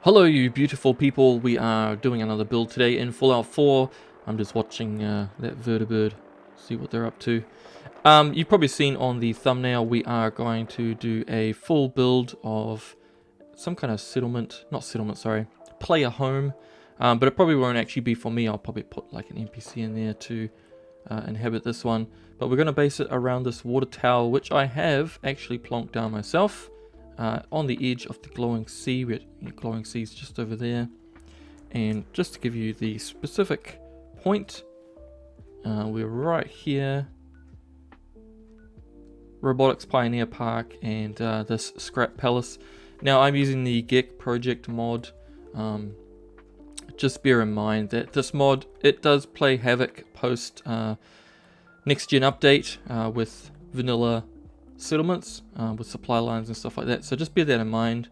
Hello you beautiful people, we are doing another build today in Fallout 4. I'm just watching that vertibird, see what they're up to. You've probably seen on the thumbnail we are going to do a full build of some kind of player home. But it probably won't actually be for me. I'll probably put like an NPC in there to inhabit this one. But we're going to base it around this water tower, which I have actually plonked down myself. On the edge of the glowing sea, glowing sea's just over there. And just to give you the specific point, we're right here. Robotics Pioneer Park and this Scrap Palace. Now I'm using the Gek Project mod. Just bear in mind that this mod, it does play havoc post next gen update with vanilla settlements with supply lines and stuff like that, so just bear that in mind.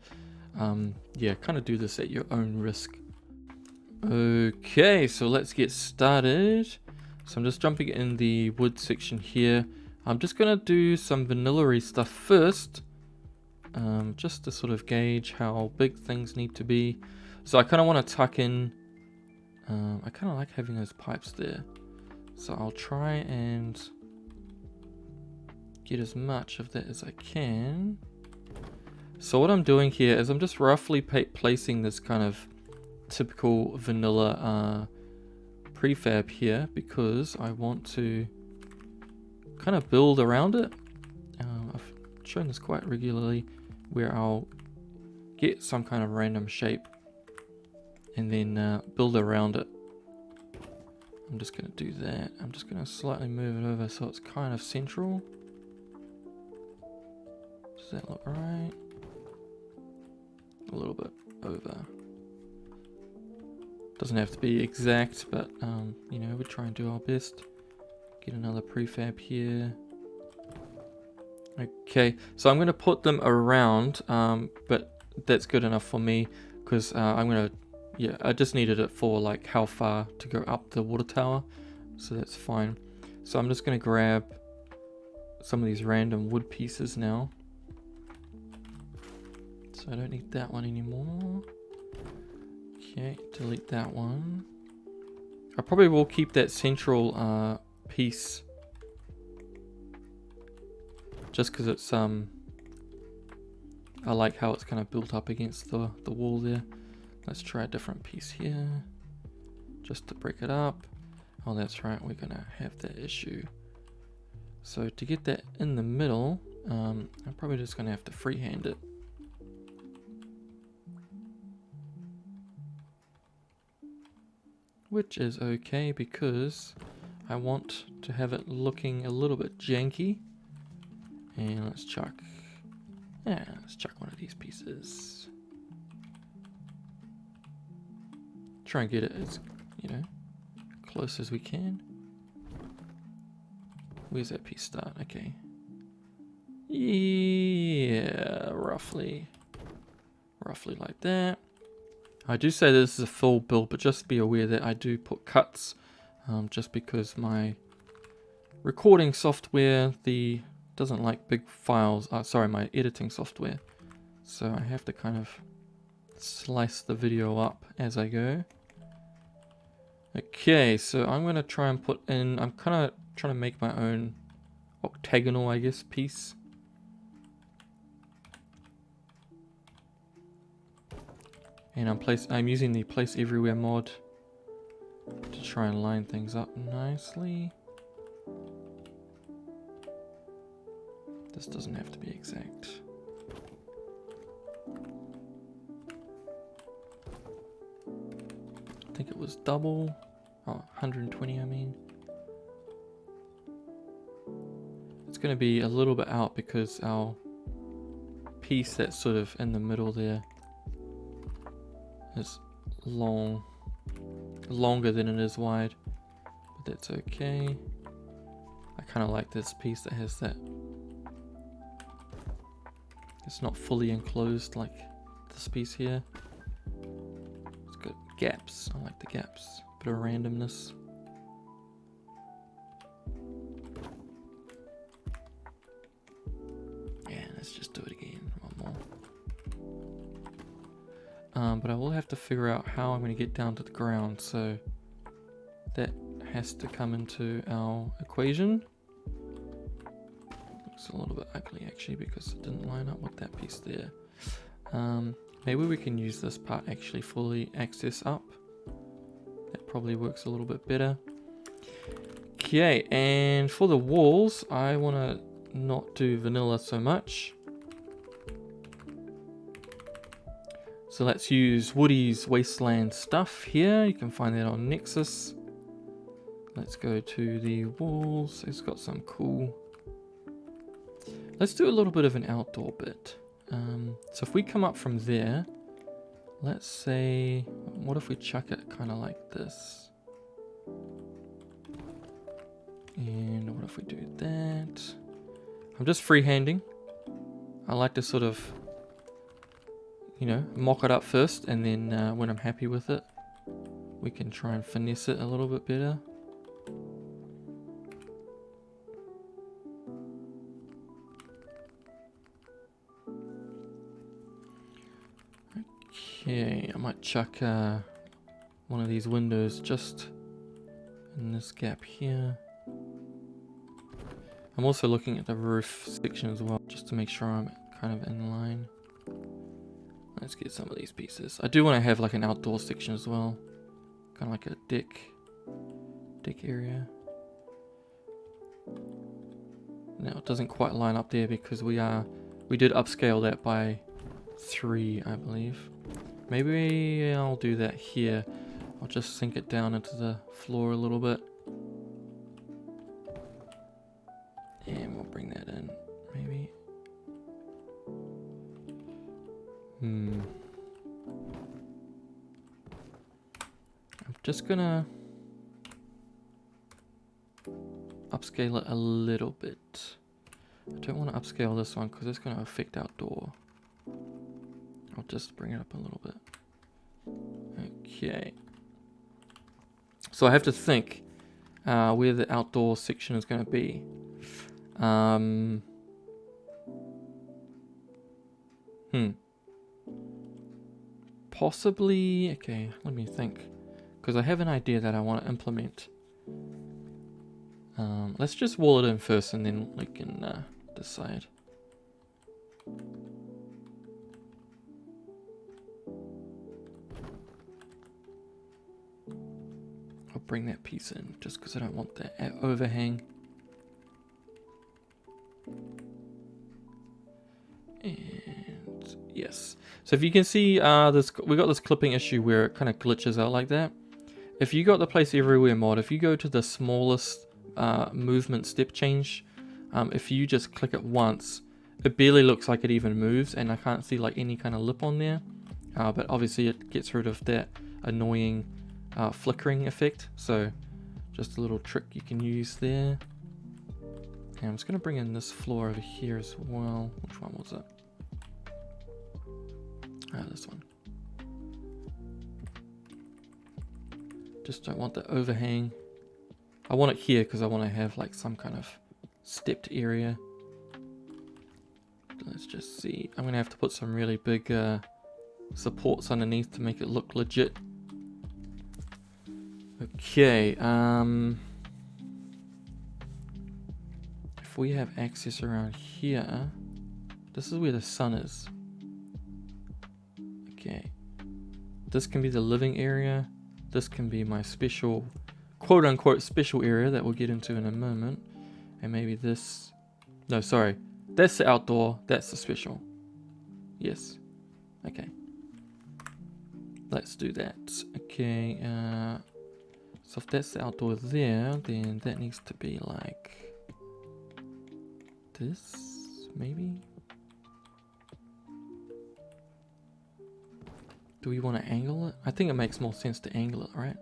Yeah, kind of do this at your own risk. Okay, so let's get started. So I'm just jumping in the wood section here. I'm just gonna do some vanilla-y stuff first, just to sort of gauge how big things need to be. So I kind of want to tuck in, I kind of like having those pipes there, so I'll try and get as much of that as I can. So what I'm doing here is I'm just roughly placing this kind of typical vanilla prefab here, because I want to kind of build around it. I've shown this quite regularly, where I'll get some kind of random shape and then build around it. I'm just going to do that. I'm just going to slightly move it over so it's kind of central. Does that look right? A little bit over. Doesn't have to be exact, but you know, we try and do our best. Get another prefab here. Okay, so I'm going to put them around, but that's good enough for me, because I'm going to, yeah, I just needed it for like how far to go up the water tower, so that's fine. So I'm just going to grab some of these random wood pieces now. So I don't need that one anymore. Okay, delete that one. I probably will keep that central piece, just because it's I like how it's kind of built up against the wall there. Let's try a different piece here, just to break it up. Oh, that's right, we're gonna have that issue. So to get that in the middle, I'm probably just gonna have to freehand it. Which is okay, because I want to have it looking a little bit janky. And let's chuck one of these pieces. Try and get it as, you know, close as we can. Where's that piece start? Okay. Yeah, roughly like that. I do say this is a full build, but just be aware that I do put cuts, just because my recording software doesn't like big files. Sorry, my editing software. So I have to kind of slice the video up as I go. Okay, so I'm going to try and put in, I'm kind of trying to make my own octagonal, I guess, piece. And I'm using the Place Everywhere mod to try and line things up nicely. This doesn't have to be exact. I think it was double. Oh, 120 I mean. It's going to be a little bit out because our piece that's sort of in the middle there is longer than it is wide, but that's okay. I kind of like this piece that has that, it's not fully enclosed like this piece here. It's got gaps. I like the gaps, bit of randomness. Yeah, let's just do it again, one more. but I will have to figure out how I'm going to get down to the ground, so that has to come into our equation. Looks a little bit ugly actually because it didn't line up with that piece there. Maybe we can use this part actually fully access up. That probably works a little bit better. Okay, and for the walls, I want to not do vanilla so much. So let's use Woody's Wasteland stuff here. You can find that on Nexus. Let's go to the walls. It's got some cool... Let's do a little bit of an outdoor bit. So if we come up from there, let's say, what if we chuck it kind of like this? And what if we do that? I'm just freehanding. I like to sort of, you know, mock it up first, and then when I'm happy with it, we can try and finesse it a little bit better. Okay, I might chuck one of these windows just in this gap here. I'm also looking at the roof section as well, just to make sure I'm kind of in line. Let's get some of these pieces. I do want to have like an outdoor section as well, kind of like a deck area. Now it doesn't quite line up there because we did upscale that by 3, I believe. Maybe I'll do that here. I'll just sink it down into the floor a little bit. And we'll bring that in, maybe. I'm just gonna upscale it a little bit. I don't want to upscale this one because it's going to affect outdoor. I'll just bring it up a little bit. Okay. So I have to think where the outdoor section is going to be. Possibly, okay, let me think. Because I have an idea that I want to implement. Let's just wall it in first and then we can decide. I'll bring that piece in just because I don't want that overhang. And yes. So if you can see, we got this clipping issue where it kind of glitches out like that. If you got the place everywhere mod, if you go to the smallest movement step change, if you just click it once, it barely looks like it even moves, and I can't see like any kind of lip on there. But obviously it gets rid of that annoying flickering effect. So just a little trick you can use there. And I'm just going to bring in this floor over here as well. Which one was it? This one. Just don't want the overhang. I want it here because I want to have like some kind of stepped area. Let's just see. I'm going to have to put some really big supports underneath to make it look legit. Okay. If we have access around here, this is where the sun is. Okay. This can be the living area. This can be my special, quote unquote, special area that we'll get into in a moment. And maybe this, no, sorry. That's the outdoor, that's the special. Yes. Okay. Let's do that. Okay, so if that's the outdoor there, then that needs to be like this, maybe? Do we want to angle it? I think it makes more sense to angle it, right?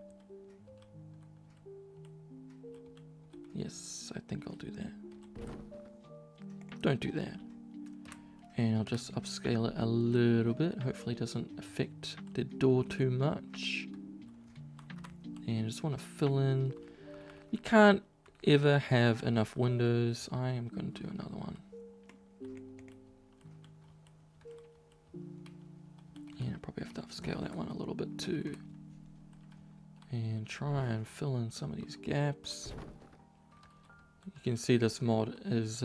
Yes, I think I'll do that. Don't do that. And I'll just upscale it a little bit. Hopefully it doesn't affect the door too much. And I just want to fill in. You can't ever have enough windows. I am going to do another one. And Probably have to upscale that one a little bit too. And try and fill in some of these gaps. You can see this mod is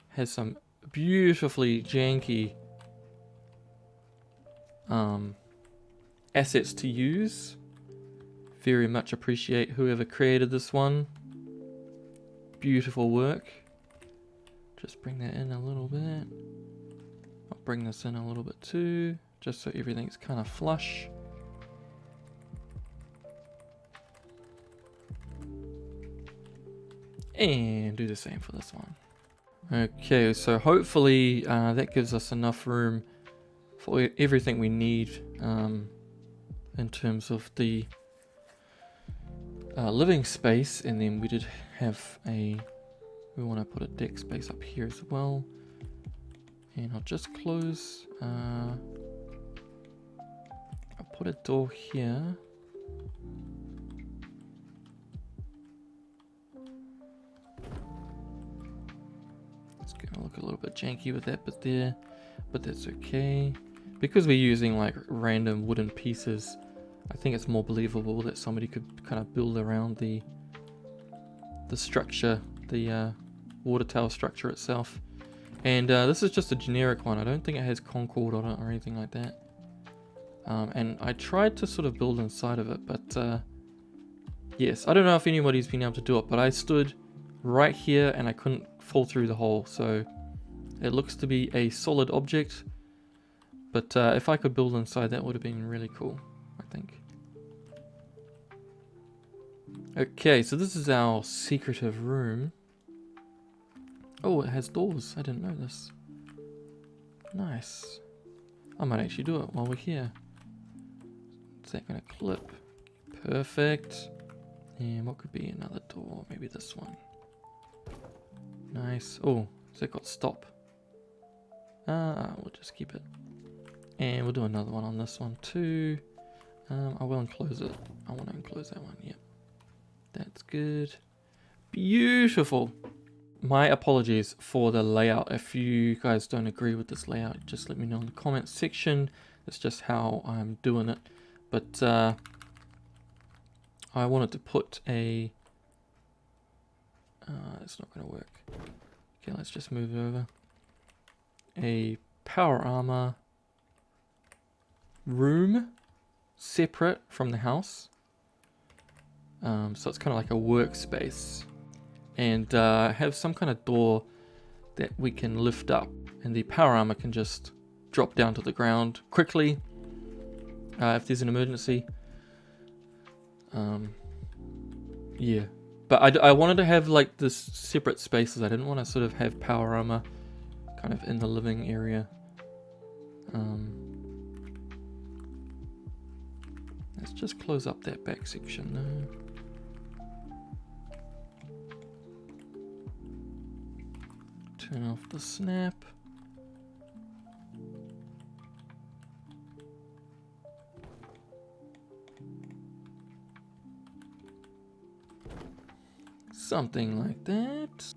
has some beautifully janky assets to use. Very much appreciate whoever created this one. Beautiful work. Just bring that in a little bit. I'll bring this in a little bit too, just so everything's kind of flush. And do the same for this one. Okay, so hopefully that gives us enough room for everything we need in terms of the living space. And then we did have we want to put a deck space up here as well. And I'll just close, I'll put a door here. It's gonna look a little bit janky with that bit there, but that's okay. Because we're using like random wooden pieces, I think it's more believable that somebody could kind of build around the structure, the water tower structure itself. And this is just a generic one. I don't think it has Concord on it or anything like that. And I tried to sort of build inside of it, but yes, I don't know if anybody's been able to do it, but I stood right here and I couldn't fall through the hole. So it looks to be a solid object, but if I could build inside, that would have been really cool, I think. Okay, so this is our secretive room. Oh, it has doors. I didn't know this. Nice. I might actually do it while we're here. Is that going to clip? Perfect. And what could be another door? Maybe this one. Nice. Oh, has it got stop? We'll just keep it. And we'll do another one on this one too. I will enclose it. I want to enclose that one. Yep. That's good. Beautiful. My apologies for the layout. If you guys don't agree with this layout, just let me know in the comments section. It's just how I'm doing it. But I wanted to put a... it's not going to work. Okay, let's just move it over. A power armor room separate from the house. So it's kind of like a workspace. And have some kind of door that we can lift up, and the power armor can just drop down to the ground quickly if there's an emergency. Yeah, but I wanted to have like this separate spaces. I didn't want to sort of have power armor kind of in the living area. Let's just close up that back section now. Turn off the snap. Something like that.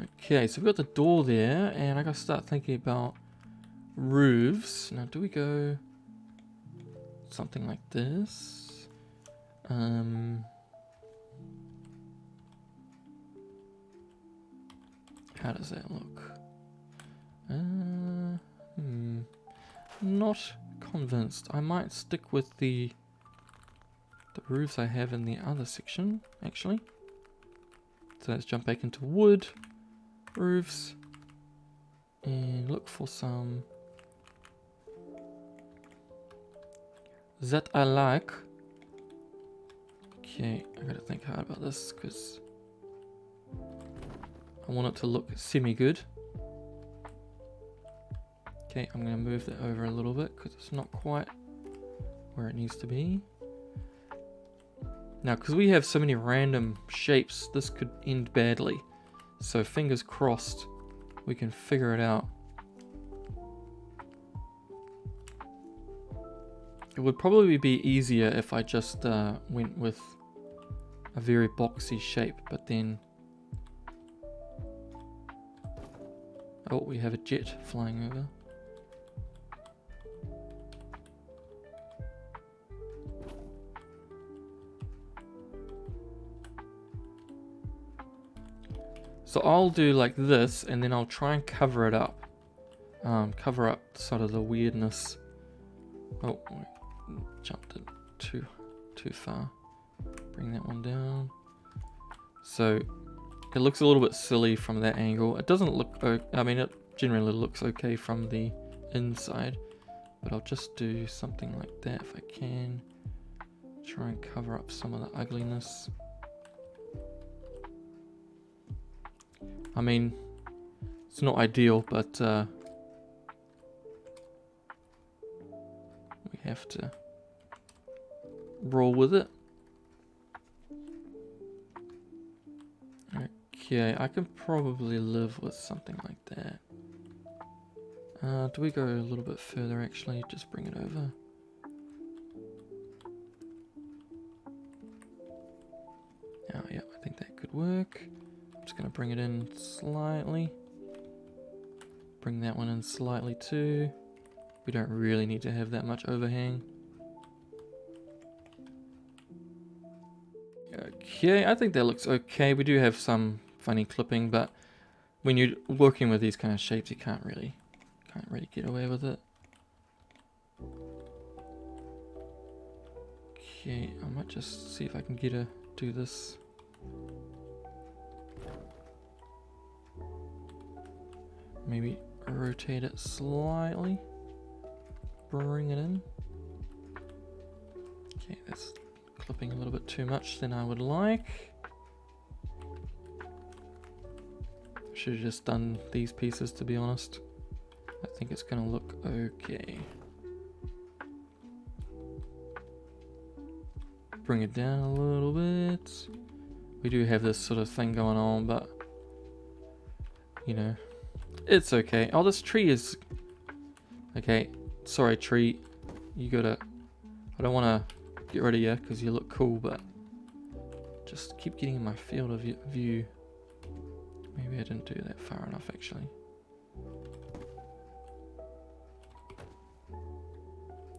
Okay, so we've got the door there, and I gotta start thinking about roofs. Now, do we go something like this? How does that look? Not convinced. I might stick with the roofs I have in the other section, actually. So let's jump back into wood roofs and look for some that I like. Okay, I gotta think hard about this because I want it to look semi-good. Okay, I'm going to move that over a little bit because it's not quite where it needs to be. Now, because we have so many random shapes, this could end badly. So fingers crossed, we can figure it out. It would probably be easier if I just went with a very boxy shape, but then... Oh, we have a jet flying over. So I'll do like this, and then I'll try and cover it up. Cover up sort of the weirdness. Oh, we jumped it too far. Bring that one down. So it looks a little bit silly from that angle. It doesn't look, I mean, it generally looks okay from the inside, but I'll just do something like that if I can. Try and cover up some of the ugliness. I mean, it's not ideal, but we have to roll with it. Okay, I can probably live with something like that. Do we go a little bit further actually? Just bring it over. Oh yeah, I think that could work. I'm just going to bring it in slightly. Bring that one in slightly too. We don't really need to have that much overhang. Okay, I think that looks okay. We do have some funny clipping, but when you're working with these kind of shapes, you can't really get away with it. Okay, I might just see if I can get to do this. Maybe rotate it slightly. Bring it in. Okay, that's clipping a little bit too much than I would like. Should have just done these pieces, to be honest. I think it's gonna look okay. Bring it down a little bit. We do have this sort of thing going on, but you know, it's okay. Oh, this tree is okay. Sorry, tree. You gotta. I don't want to get rid of you because you look cool, but just keep getting in my field of view. Maybe I didn't do that far enough, actually.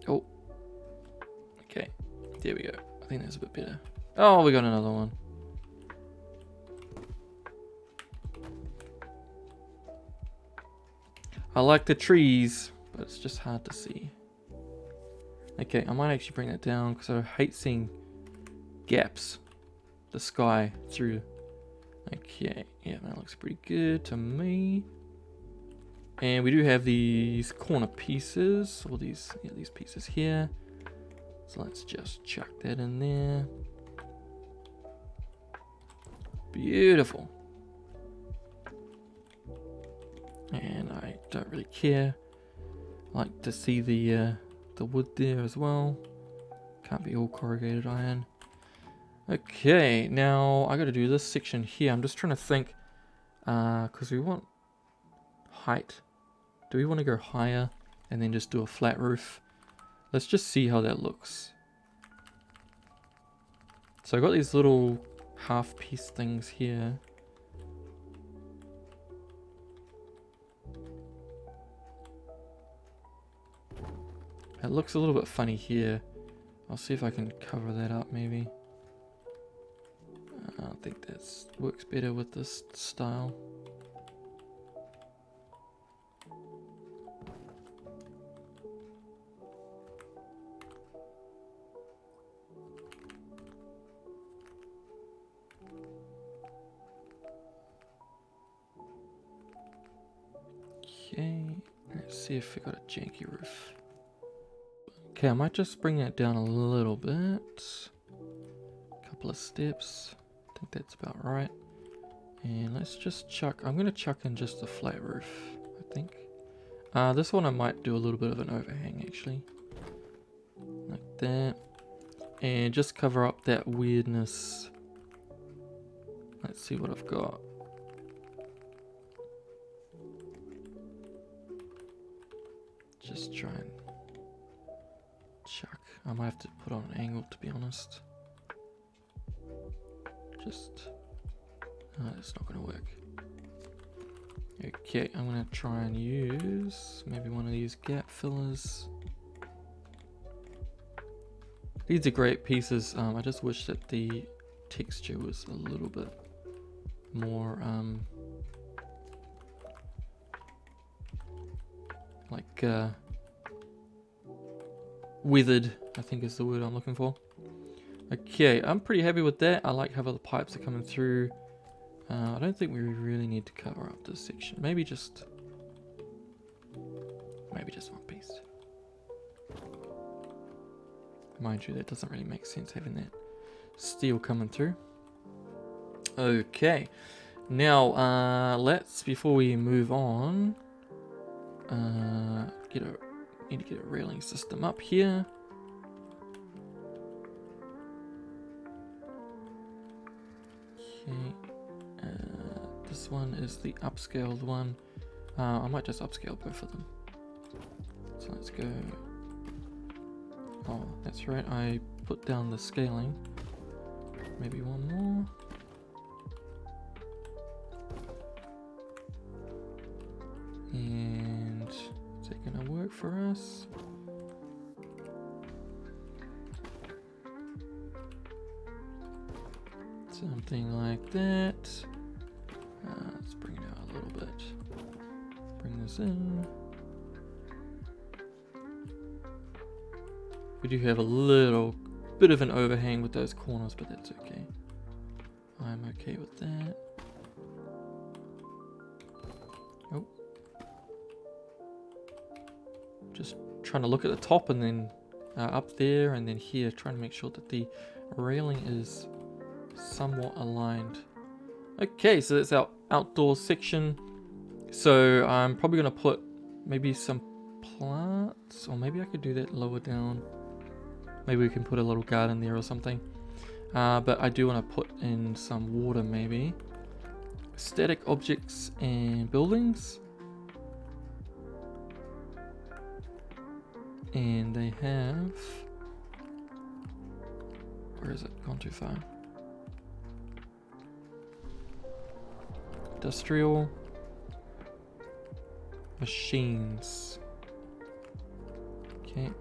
Oh. Okay. There we go. I think that's a bit better. Oh, we got another one. I like the trees, but it's just hard to see. Okay, I might actually bring that down because I hate seeing gaps, the sky through. Okay, yeah, that looks pretty good to me. And we do have these corner pieces, all these pieces here. So let's just chuck that in there. Beautiful. And I don't really care. I like to see the wood there as well. Can't be all corrugated iron. Okay, now I got to do this section here. I'm just trying to think, because we want height. Do we want to go higher and then just do a flat roof? Let's just see how that looks. So I got these little half piece things here. It looks a little bit funny here. I'll see if I can cover that up maybe. I think that works better with this style. Okay, let's see if we got a janky roof. Okay, I might just bring that down a little bit. Couple of steps. I think that's about right. And let's just chuck, I'm going to chuck in just a flat roof, I think. This one I might do a little bit of an overhang actually. Like that. And just cover up that weirdness. Let's see what I've got. Just try and chuck. I might have to put on an angle to be honest. Just, it's not going to work. Okay, I'm going to try and use maybe one of these gap fillers. These are great pieces. I just wish that the texture was a little bit more like weathered, I think is the word I'm looking for. Okay, I'm pretty happy with that. I like how the pipes are coming through. I don't think we really need to cover up this section. Maybe just one piece. Mind you, that doesn't really make sense having that steel coming through. Okay, now let's, before we move on, need to get a railing system up here. Okay, this one is the upscaled one. I might just upscale both of them. So let's go. Oh, that's right, I put down the scaling. Maybe one more. And is that gonna work for us? Something like that. Let's bring it out a little bit. Bring this in. We do have a little bit of an overhang with those corners, but that's okay. I'm okay with that. Oh. Just trying to look at the top and then up there and then here, trying to make sure that the railing is somewhat aligned. Okay, so that's our outdoor section. So I'm probably going to put maybe some plants, or maybe I could do that lower down. Maybe we can put a little garden there or something. But I do want to put in some water maybe. Static objects and buildings. And they have... Where is it? Gone too far. Industrial. Machines. Okay.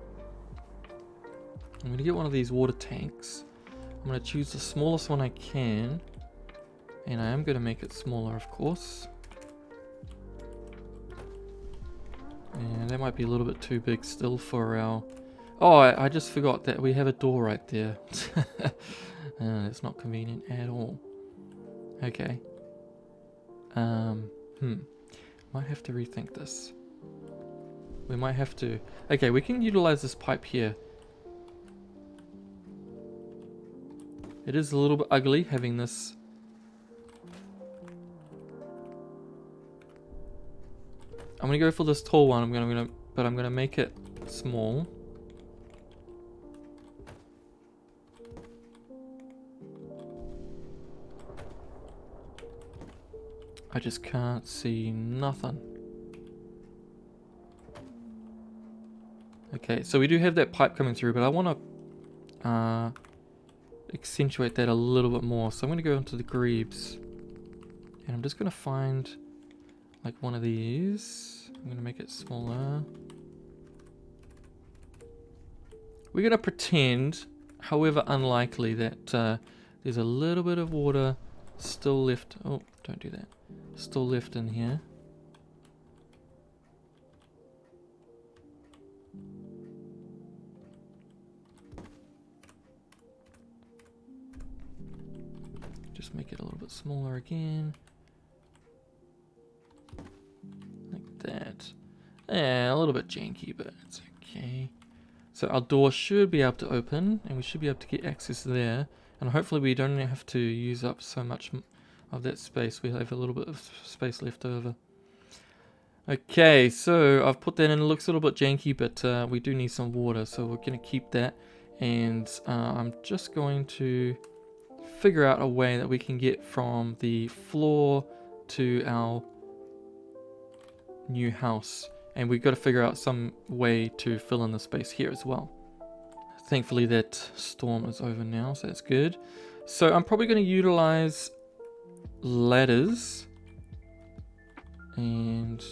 I'm going to get one of these water tanks. I'm going to choose the smallest one I can. And I am going to make it smaller, of course. And that might be a little bit too big still for our... Oh, I just forgot that we have a door right there. It's not convenient at all. Okay. Might have to rethink this. We might have to... Okay, we can utilize this pipe here. It is a little bit ugly having this. I'm gonna go for this tall one. But I'm gonna make it small. I just can't see nothing. Okay, so we do have that pipe coming through, but I want to accentuate that a little bit more. So I'm going to go into the grebes, and I'm just going to find like one of these. I'm going to make it smaller. We're going to pretend, however unlikely, that there's a little bit of water still left. Oh, don't do that. Still left in here. Just make it a little bit smaller again. Like that. Yeah, a little bit janky, but it's okay. So our door should be able to open, and we should be able to get access there. And hopefully we don't have to use up so much of that space. We have a little bit of space left over. Okay, so I've put that in. It looks a little bit janky, but we do need some water, so we're going to keep that. And I'm just going to figure out a way that we can get from the floor to our new house. And we've got to figure out some way to fill in the space here as well. Thankfully that storm is over now, so that's good. So I'm probably going to utilize ladders. And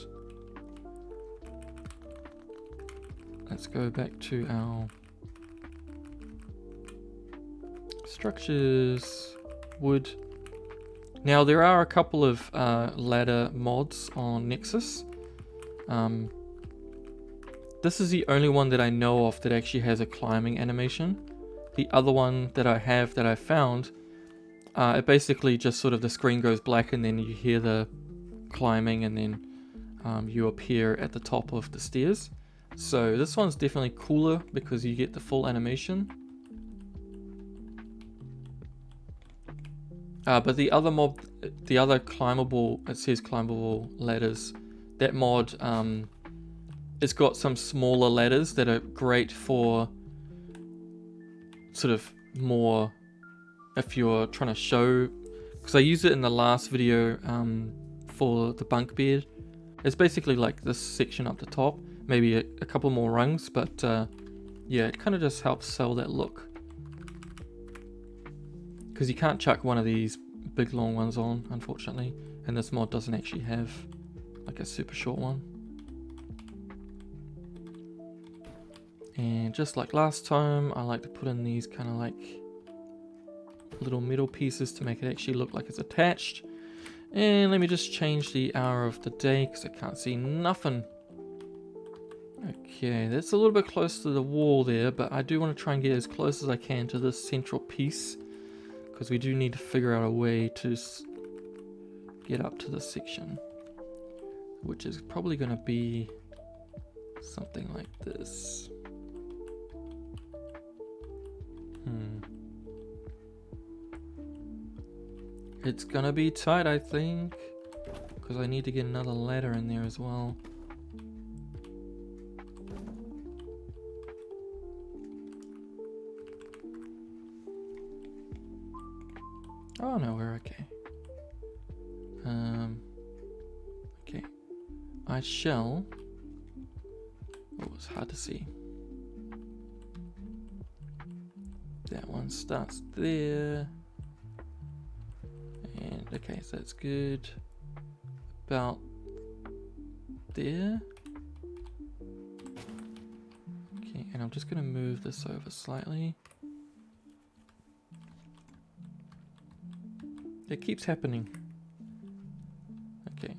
let's go back to our structures, wood. Now there are a couple of ladder mods on Nexus. This is the only one that I know of that actually has a climbing animation. The other one that I have that I found, it basically just sort of the screen goes black and then you hear the climbing and then you appear at the top of the stairs. So this one's definitely cooler because you get the full animation. But the other mod, the other climbable, it says climbable ladders, that mod, it's got some smaller ladders that are great for sort of more if you're trying to show, because I used it in the last video for the bunk bed. It's basically like this section up the top, maybe a couple more rungs, but yeah, it kind of just helps sell that look. Because you can't chuck one of these big long ones on, unfortunately, and this mod doesn't actually have like a super short one. And just like last time, I like to put in these kind of like little metal pieces to make it actually look like it's attached. And let me just change the hour of the day because I can't see nothing. Okay, that's a little bit close to the wall there, but I do want to try and get as close as I can to this central piece because we do need to figure out a way to get up to this section, which is probably going to be something like this. It's gonna be tight, I think, because I need to get another ladder in there as well. Oh no, we're okay. Okay. I shall. Oh, it's hard to see. That one starts there. And okay, so that's good. About there. Okay, and I'm just gonna move this over slightly. It keeps happening. Okay.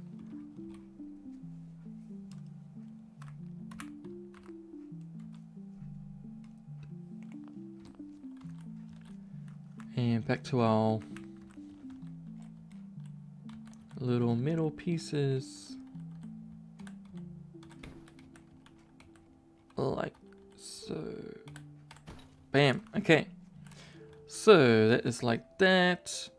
And back to our little middle pieces. Like so. Bam. Okay. So that is like that.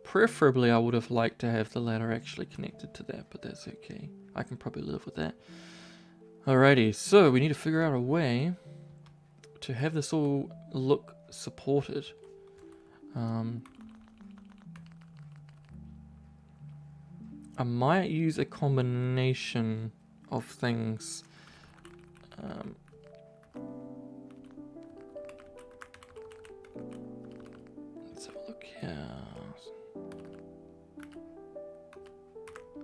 Preferably I would have liked to have the ladder actually connected to that, but that's okay. I can probably live with that. Alrighty, so we need to figure out a way to have this all look supported. I might use a combination of things. Let's have a look here.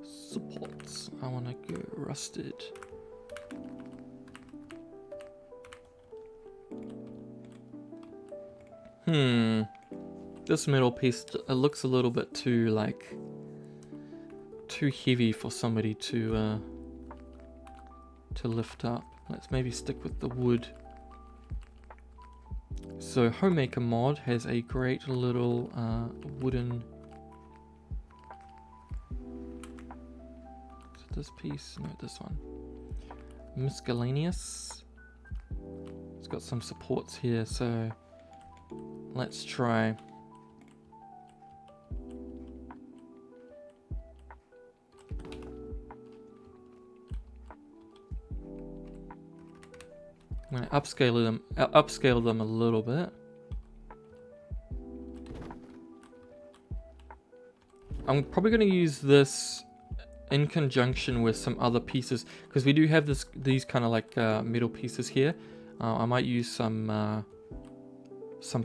Supports. I want to go rusted. This metal piece, it looks a little bit too like too heavy for somebody to lift up. Let's maybe stick with the wood. So Homemaker mod has a great little wooden. Is it this piece? No, this one. Miscellaneous. It's got some supports here, so let's try. I'm going to upscale them a little bit. I'm probably going to use this in conjunction with some other pieces because we do have these kind of like metal pieces here. I might use some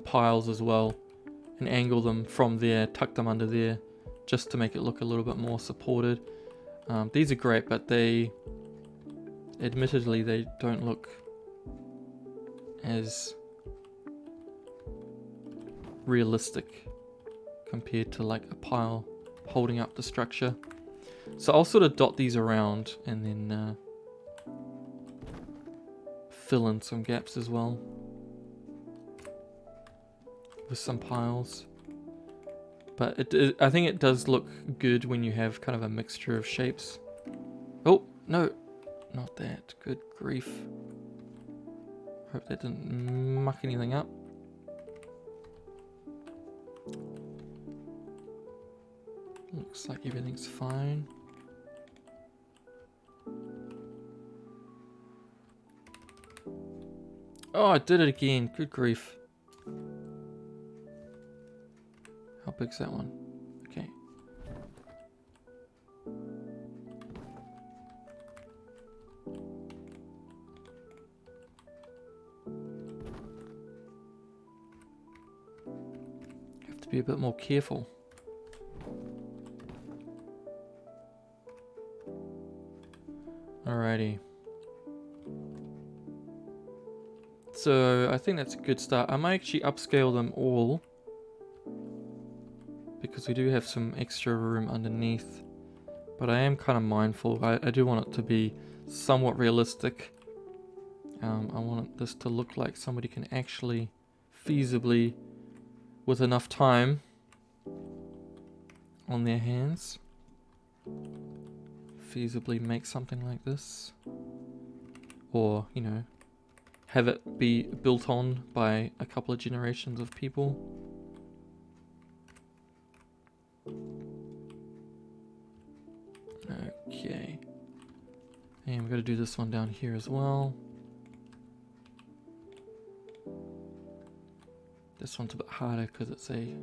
piles as well and angle them from there, tuck them under there, just to make it look a little bit more supported. These are great, but admittedly they don't look as realistic compared to like a pile holding up the structure. So I'll sort of dot these around and then fill in some gaps as well with some piles. But I think it does look good when you have kind of a mixture of shapes. Oh, no, not that. Good grief. Hope that didn't muck anything up. Looks like everything's fine. Oh, I did it again. Good grief. How big's that one? Okay. Have to be a bit more careful. Alrighty. So I think that's a good start. I might actually upscale them all, because we do have some extra room underneath. But I am kind of mindful. I do want it to be somewhat realistic. I want this to look like somebody can actually feasibly, with enough time on their hands, feasibly make something like this. Or, you know, have it be built on by a couple of generations of people. Okay. And we've got to do this one down here as well. This one's a bit harder because it's a...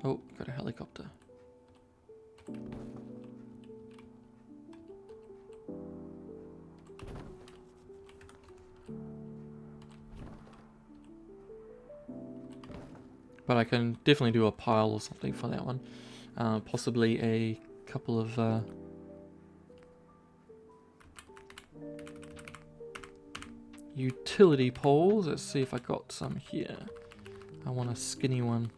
Oh, got a helicopter. But I can definitely do a pile or something for that one. Possibly a couple of utility poles. Let's see if I got some here. I want a skinny one.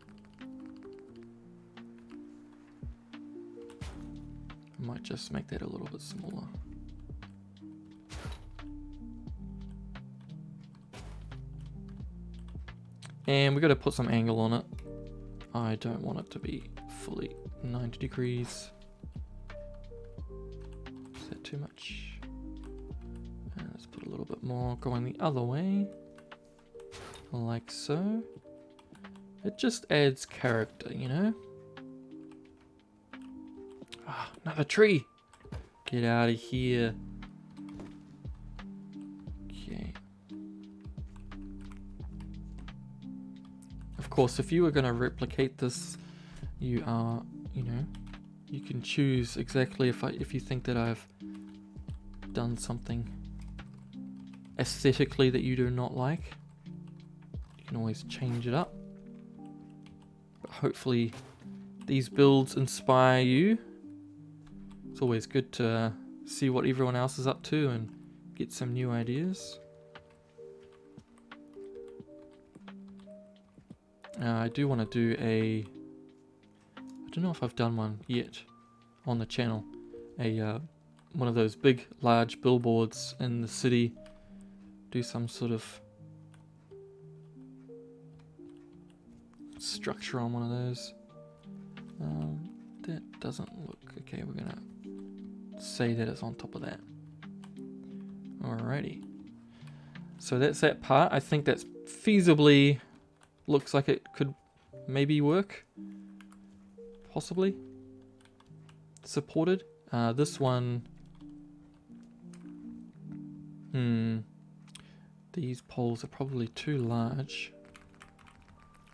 I might just make that a little bit smaller. And we've got to put some angle on it. I don't want it to be fully 90 degrees. Is that too much? And let's put a little bit more going the other way. Like so. It just adds character, you know? Ah, another tree! Get out of here. Okay. Of course, if you were going to replicate this, you are, you know, you can choose exactly if you think that I've done something aesthetically that you do not like. You can always change it up. But hopefully these builds inspire you. It's always good to see what everyone else is up to and get some new ideas. I do want to do a... I don't know if I've done one yet on the channel. One of those big, large billboards in the city. Do some sort of structure on one of those. That doesn't look... Okay, we're going to say that it's on top of that. Alrighty. So that's that part. I think that's feasibly... Looks like it could maybe work. Possibly. Supported. This one... These poles are probably too large.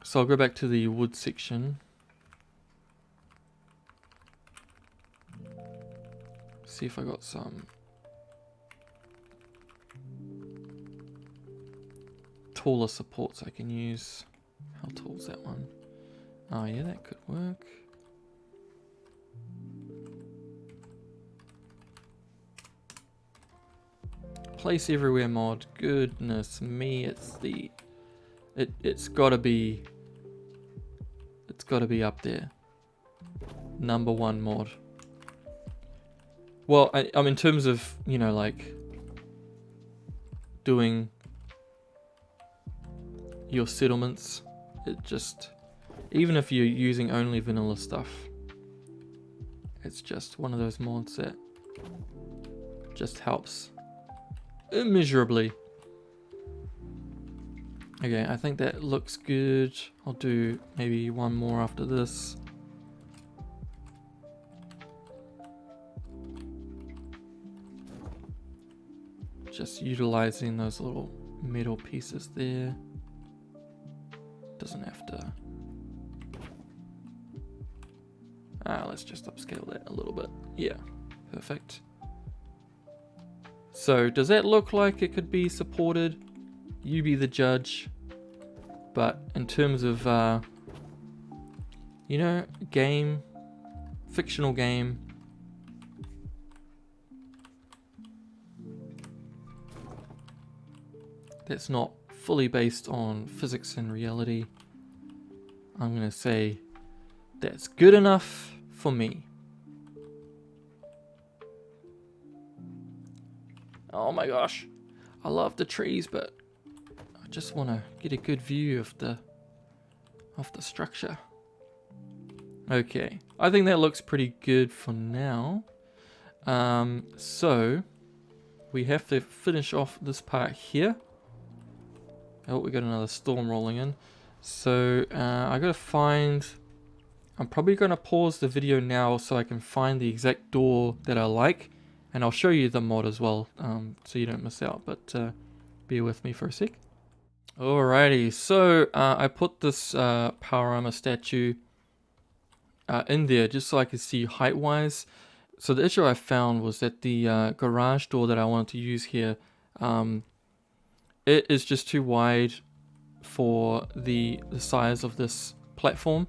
So I'll go back to the wood section. See if I got some taller supports I can use. How tall's that one? Oh yeah, that could work. Place everywhere mod. Goodness me, it's gotta be up there. #1 mod. Well, I'm in terms of, you know, like doing your settlements, it just, even if you're using only vanilla stuff, it's just one of those mods that just helps immeasurably. Okay, I think that looks good. I'll do maybe one more after this. Just utilizing those little metal pieces there. Doesn't have to. Let's just upscale that a little bit. Yeah, perfect. So does that look like it could be supported? You be the judge. But in terms of, you know, game, fictional game, that's not fully based on physics and reality, I'm going to say that's good enough for me. Oh my gosh, I love the trees, but I just want to get a good view of the structure. Okay, I think that looks pretty good for now. So we have to finish off this part here. Oh, we got another storm rolling in. So I gotta find. I'm probably gonna pause the video now so I can find the exact door that I like, and I'll show you the mod as well, so you don't miss out. But bear with me for a sec. Alrighty, so I put this power armor statue in there just so I could see height-wise. So the issue I found was that the garage door that I wanted to use here, it is just too wide for the size of this platform,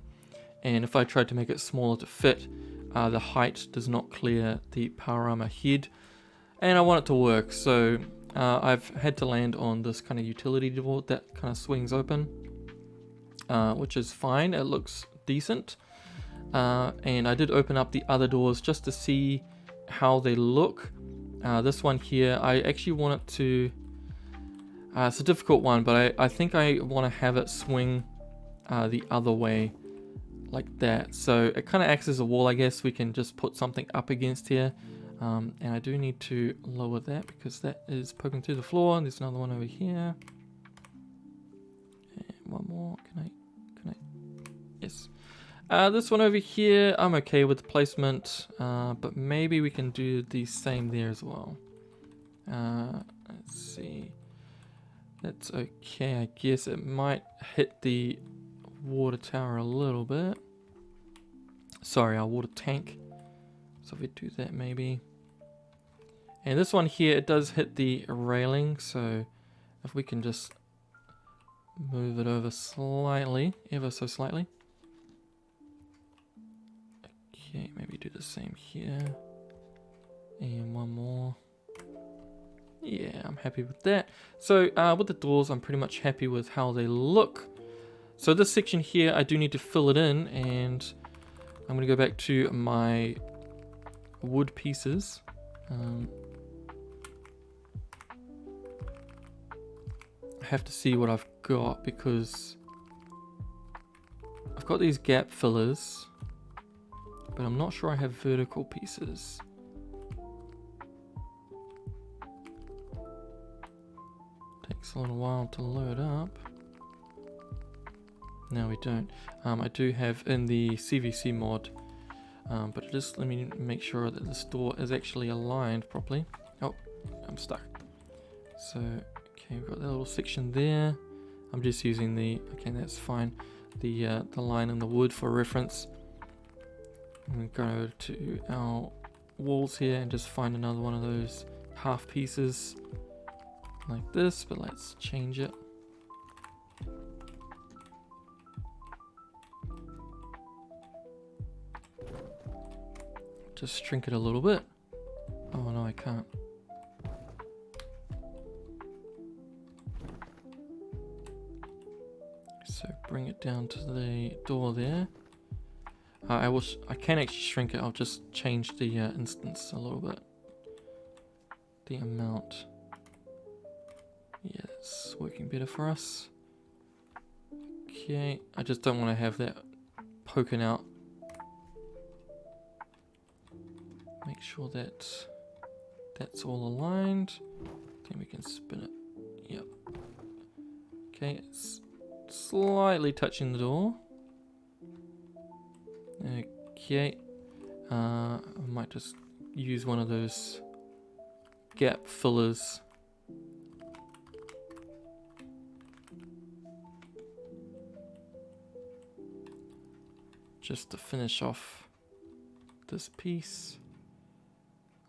and if I tried to make it smaller to fit, the height does not clear the power armor head, and I want it to work. So I've had to land on this kind of utility door that kind of swings open, which is fine. It looks decent. And I did open up the other doors just to see how they look. This one here, I actually want it to, it's a difficult one, but I think I want to have it swing the other way, like that. So it kind of acts as a wall, I guess. We can just put something up against here. And I do need to lower that because that is poking through the floor. There's another one over here. And one more, can I, yes. This one over here, I'm okay with the placement, but maybe we can do the same there as well. Let's see. That's okay, I guess. It might hit the water tower a little bit. Sorry, our water tank. So if we do that maybe. And this one here, it does hit the railing, so if we can just move it over slightly, ever so slightly. Okay, maybe do the same here. And one more. Yeah, I'm happy with that. So with the doors, I'm pretty much happy with how they look. So this section here, I do need to fill it in, and I'm going to go back to my wood pieces. I have to see what I've got because I've got these gap fillers, but I'm not sure I have vertical pieces. Takes a little while to load up. No, we don't. I do have in the CVC mod, but just let me make sure that this door is actually aligned properly. Oh, I'm stuck. So, okay, we've got that little section there. I'm just using the, okay, that's fine. The line in the wood for reference. I'm going to go to our walls here and just find another one of those half pieces like this, but let's change it. Just shrink it a little bit. Oh no, I can't. So bring it down to the door there. I can actually shrink it. I'll just change the instance a little bit. The amount. Yeah, it's working better for us. Okay, I just don't want to have that poking out. Make sure that that's all aligned. Then we can spin it. Yep. Okay, it's slightly touching the door. Okay. I might just use one of those gap fillers. Just to finish off this piece.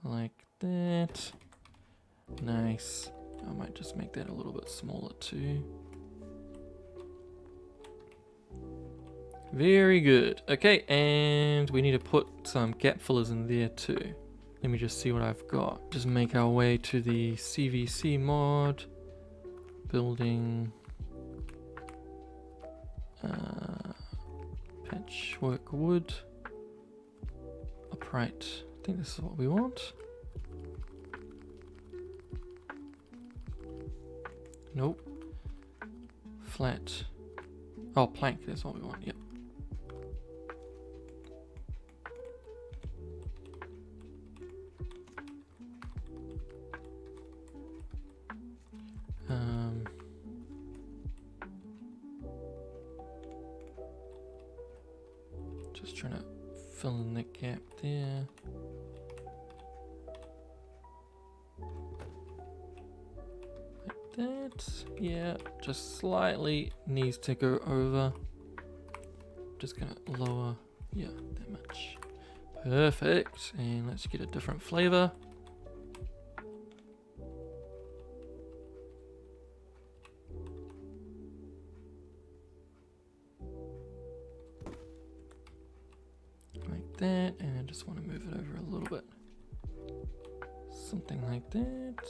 Like that. Nice. I might just make that a little bit smaller too. Very good. Okay, and we need to put some gap fillers in there too. Let me just see what I've got. Just make our way to the CVC mod. Building. Patchwork wood. Upright. I think this is what we want. Nope. Flat. Oh, plank. That's what we want. Yep. Just trying to fill in the gap there. Like that. Yeah, just slightly needs to go over. Just gonna lower, yeah, that much. Perfect. And let's get a different flavor. Like that, and I just want to move it over a little bit. Something like that.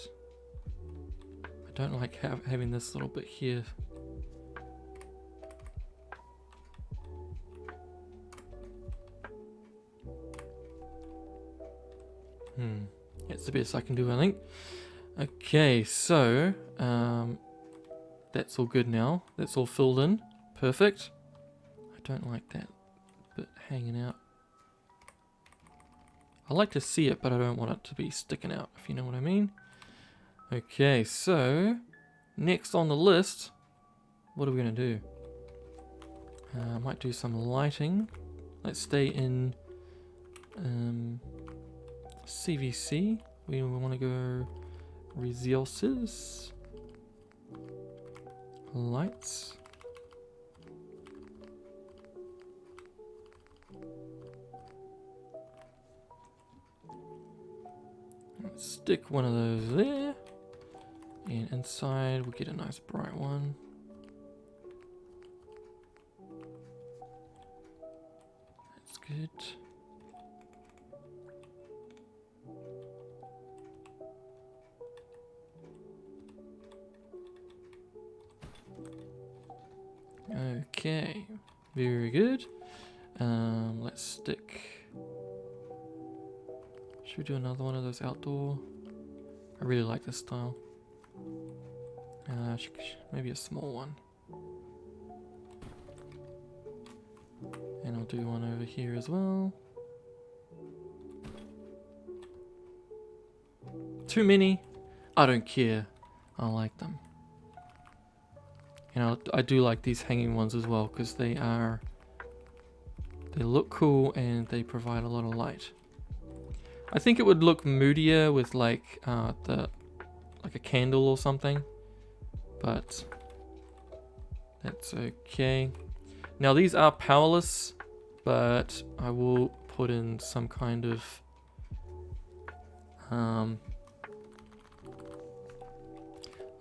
I don't like having this little bit here. That's the best I can do, I think. Okay, so that's all good now. That's all filled in. Perfect. I don't like that bit hanging out. I like to see it, but I don't want it to be sticking out, if you know what I mean. Okay, so next on the list, what are we going to do? I might do some lighting. Let's stay in CVC. We want to go resources, lights. Let's stick one of those there, and inside we'll get a nice bright one. That's good. Okay, very good. Let's stick. Should we do another one of those outdoor? I really like this style. Maybe a small one. And I'll do one over here as well. Too many? I don't care. I like them. And I do like these hanging ones as well because they look cool and they provide a lot of light. I think it would look moodier with like a candle or something, but that's okay. Now these are powerless, but I will put in some kind of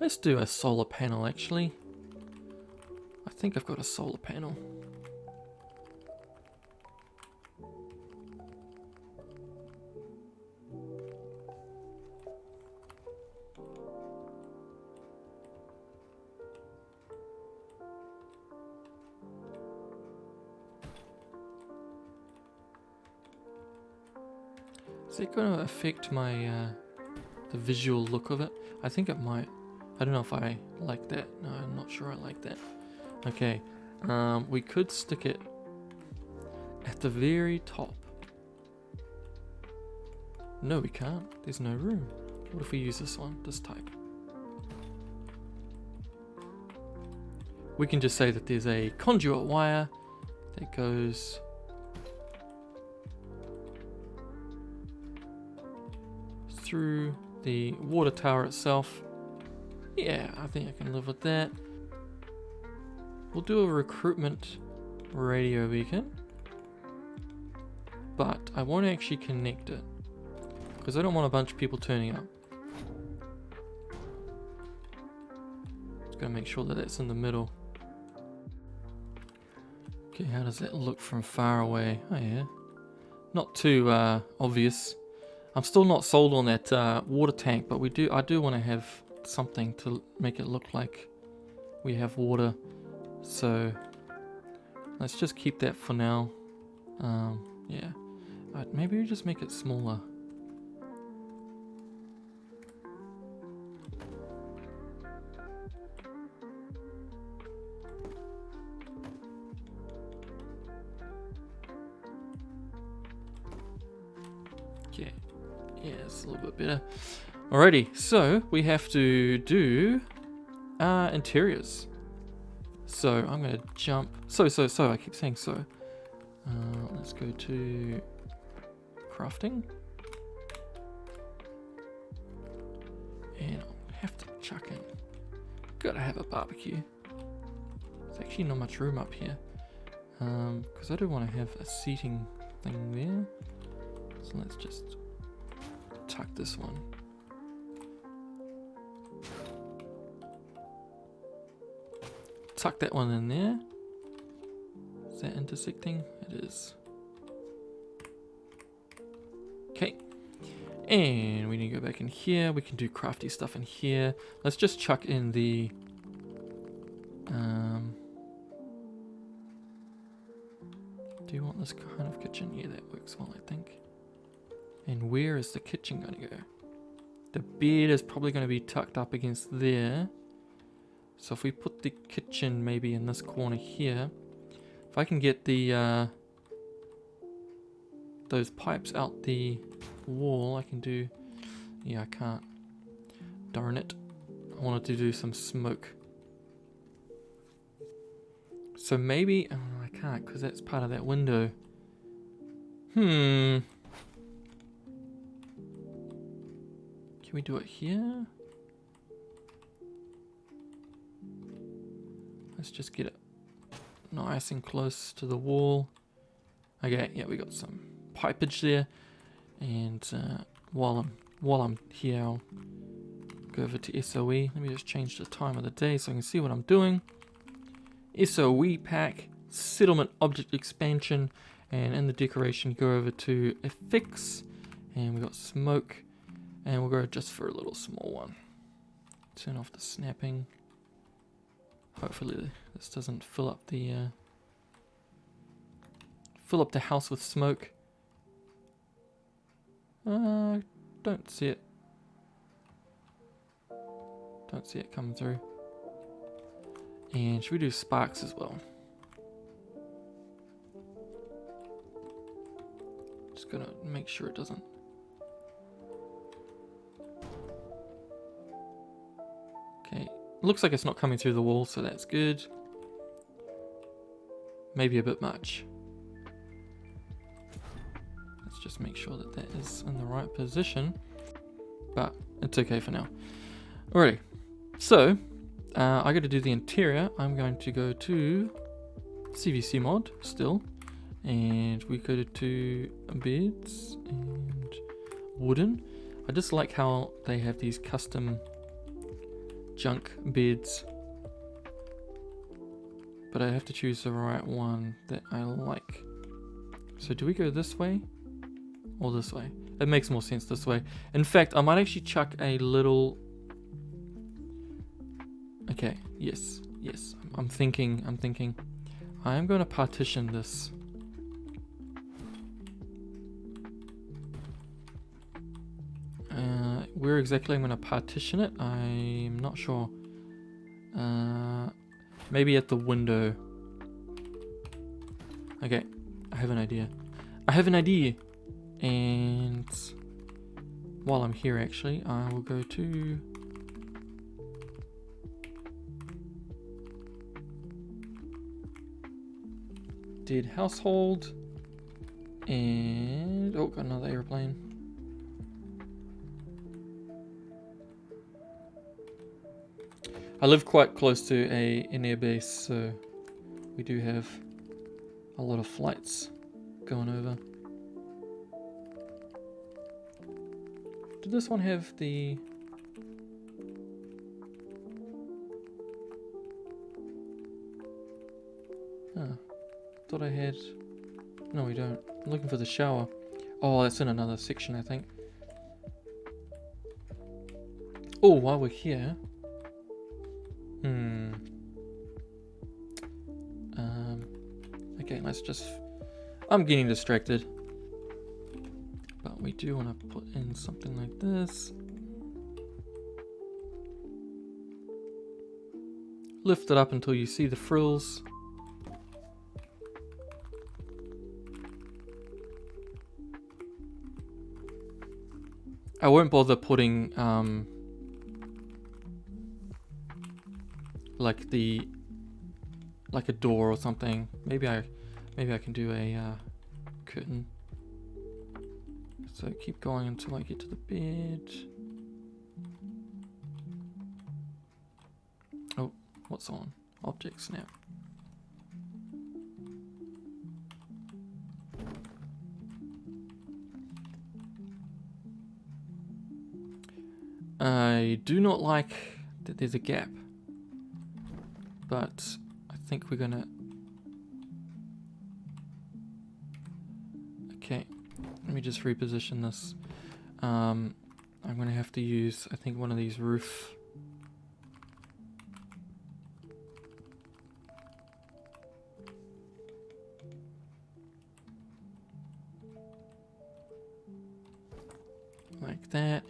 let's do a solar panel actually. I think I've got a solar panel. Is it going to affect my the visual look of it? I think it might. I don't know if I like that. No, I'm not sure I like that. Okay, we could stick it at the very top. No, we can't. There's no room. What if we use this one, this type? We can just say that there's a conduit wire that goes through the water tower itself. Yeah, I think I can live with that. We'll do a recruitment radio beacon, but I won't actually connect it because I don't want a bunch of people turning up. Just gotta make sure that that's in the middle. Okay, how does that look from far away? Oh yeah, not too obvious. I'm still not sold on that water tank, but I do want to have something to make it look like we have water. So let's just keep that for now. Yeah, maybe we just make it smaller. Okay, yeah, it's a little bit better. Alrighty, so we have to do interiors. So I'm gonna jump. So I keep saying so. Let's go to crafting, and I'll have to chuck in. Gotta have a barbecue. There's actually not much room up here, because I do want to have a seating thing there. So let's just tuck this one. Tuck that one in there. Is that intersecting? It is. Okay. And we need to go back in here. We can do crafty stuff in here. Let's just chuck in the do you want this kind of kitchen? Yeah, that works well, I think. And where is the kitchen going to go? The bed is probably going to be tucked up against there. So if we put the kitchen maybe in this corner here, if I can get the those pipes out the wall, I can do. Yeah, I can't. Darn it! I wanted to do some smoke. So maybe I can't because that's part of that window. Can we do it here? Let's just get it nice and close to the wall. Okay, yeah, we got some pipage there. And while I'm here, I'll go over to SOE. Let me just change the time of the day so I can see what I'm doing. SOE pack, settlement object expansion, and in the decoration go over to effects, and we got smoke, and we'll go just for a little small one. Turn off the snapping. Hopefully this doesn't fill up the house with smoke. Don't see it. Don't see it coming through. And should we do sparks as well? Just gonna make sure it doesn't. Okay, looks like it's not coming through the wall, so that's good. Maybe a bit much. Let's just make sure that that is in the right position, but it's okay for now. Alrighty, so I got to do the interior. I'm going to go to CVC mod still, and we go to beds and wooden. I just like how they have these custom junk beds, but I have to choose the right one that I like. So do we go this way or this way? It makes more sense this way. In fact, I might actually chuck a little. Okay, yes. I'm thinking. I am going to partition this. where exactly I'm going to partition it, I'm not sure. Maybe at the window. Okay, I have an idea. And while I'm here, actually, I will go to dead household. And oh, got another airplane. I live quite close to an air base, so we do have a lot of flights going over. Did this one have the... Oh, thought I had... No, we don't. I'm looking for the shower. Oh, that's in another section, I think. Oh, while we're here... Okay, let's just... I'm getting distracted. But we do want to put in something like this. Lift it up until you see the frills. I won't bother putting like a door or something. Maybe I can do a curtain. So keep going until I get to the bed. Oh, what's on? Object snap. I do not like that there's a gap, but I think we're gonna... Okay, let me just reposition this. I'm gonna have to use, I think, one of these roof... like that.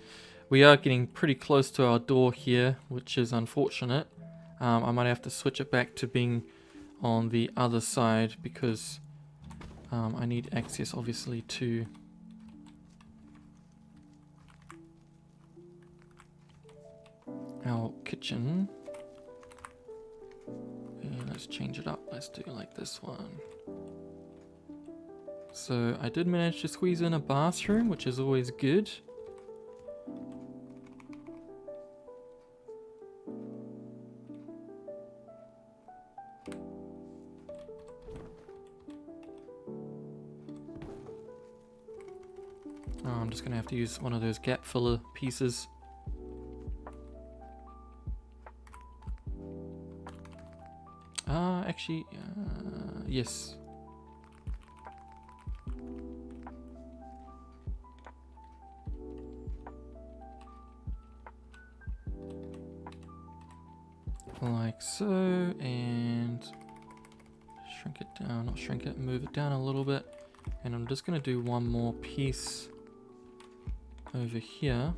We are getting pretty close to our door here, which is unfortunate. I might have to switch it back to being on the other side because I need access, obviously, to our kitchen. And let's change it up. Let's do it like this one. So I did manage to squeeze in a bathroom, which is always good. Oh, I'm just gonna have to use one of those gap filler pieces. Actually, yes. Like so, and shrink it down, not shrink it, move it down a little bit. And I'm just gonna do one more piece over here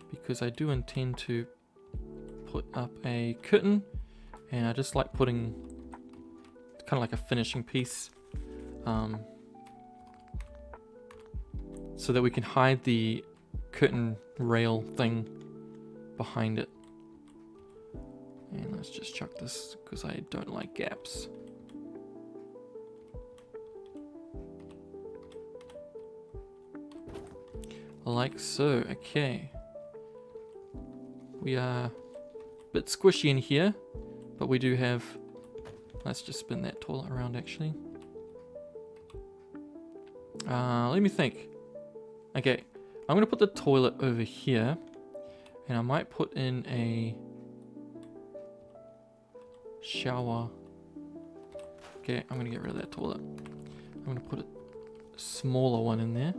because I do intend to put up a curtain, and I just like putting kind of like a finishing piece so that we can hide the curtain rail thing behind it. And let's just chuck this because I don't like gaps. Like so. Okay. We are a bit squishy in here, but we do have... Let's just spin that toilet around, actually. Let me think. Okay, I'm going to put the toilet over here, and I might put in a shower. Okay, I'm going to get rid of that toilet. I'm going to put a smaller one in there.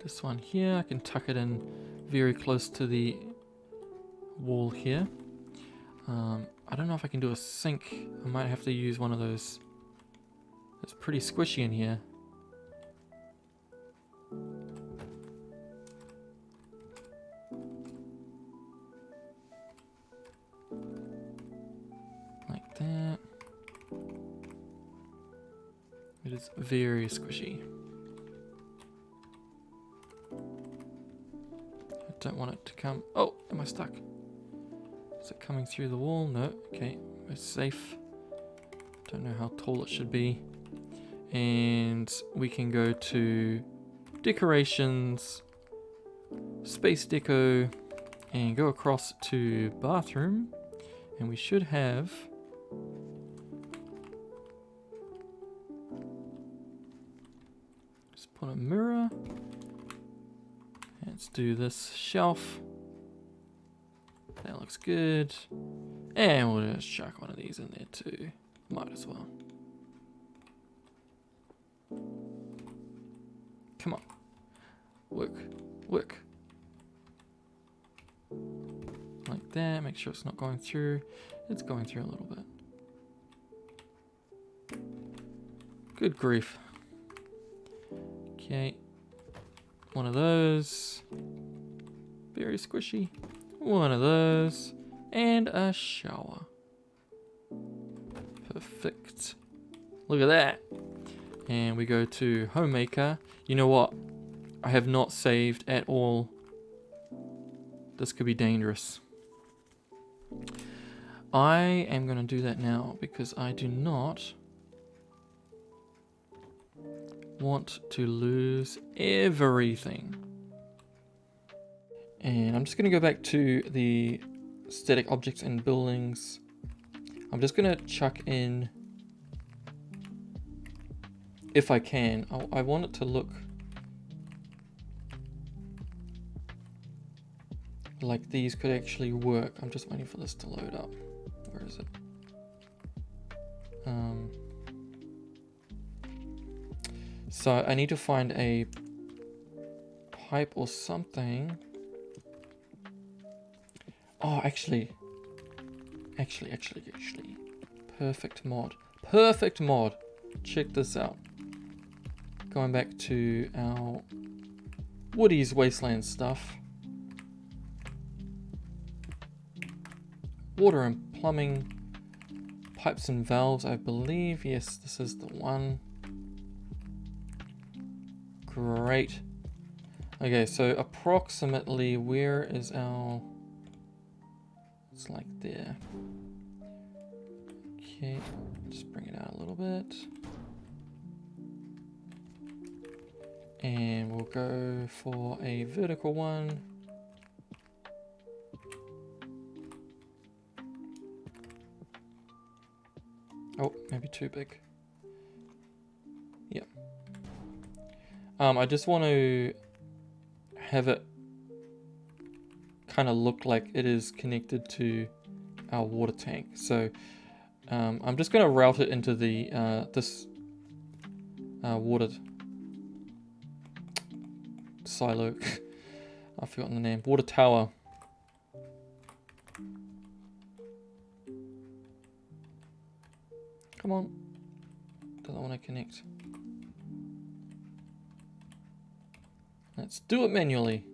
This one here, I can tuck it in very close to the wall here. I don't know if I can do a sink. I might have to use one of those It's pretty squishy in here. Like that. It is very squishy. I don't want it to come. Oh, am I stuck? Is it coming through the wall? No. Okay, we're safe. Don't know how tall it should be. And we can go to decorations, space deco, and go across to bathroom. And we should have just put a mirror. Let's do this shelf. That looks good. And we'll just chuck one of these in there too. Might as well. Come on. Work. Work. Like that. Make sure it's not going through. It's going through a little bit. Good grief. Okay. One of those. Very squishy. One of those. And a shower. Perfect. Look at that. And we go to Homemaker. You know what? I have not saved at all. This could be dangerous. I am going to do that now because I do not want to lose everything. And I'm just going to go back to the static objects and buildings. I'm just going to chuck in, if I can, I want it to look like these could actually work. I'm just waiting for this to load up. Where is it? So I need to find a pipe or something. Oh, actually. Perfect mod. Perfect mod. Check this out. Going back to our Woody's Wasteland stuff. Water and plumbing. Pipes and valves, I believe. Yes, this is the one. Great. Okay, so approximately where is our... It's like there. Okay, just bring it out a little bit. And we'll go for a vertical one. Oh, maybe too big. Yep. I just want to have it kind of look like it is connected to our water tank. So I'm just going to route it into the this water silo. I've forgotten the name. Water tower. Come on. Doesn't want to connect. Let's do it manually.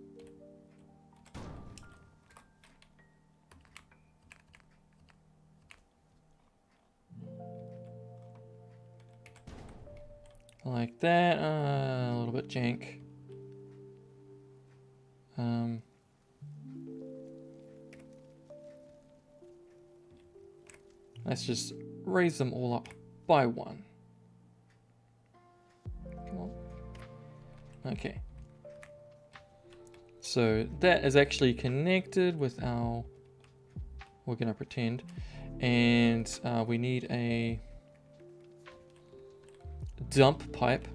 Like that. A little bit jank. Let's just raise them all up by one. Come on. Okay. So that is actually connected with our... We're going to pretend. And we need a dump pipe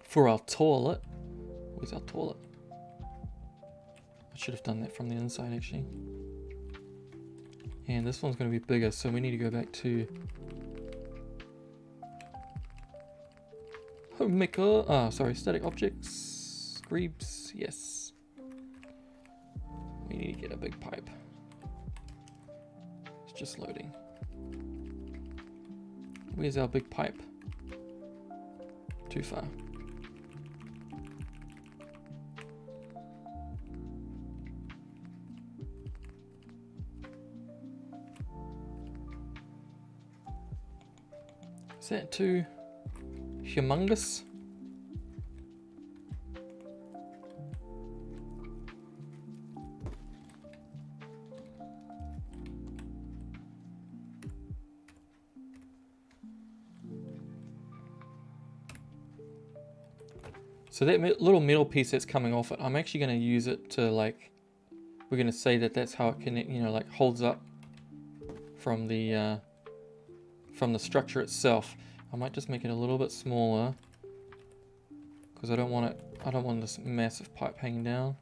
for our toilet. Where's our toilet? I should have done that from the inside actually. And this one's going to be bigger, so we need to go back to Homemaker. Sorry, static objects. Greaves, yes. We need to get a big pipe. It's just loading. Where's our big pipe? Too far. Is that too humongous? So that little metal piece that's coming off it, I'm actually going to use it to, like, we're going to say that that's how it connect, you know, like holds up from the structure itself. I might just make it a little bit smaller because I don't want this massive pipe hanging down.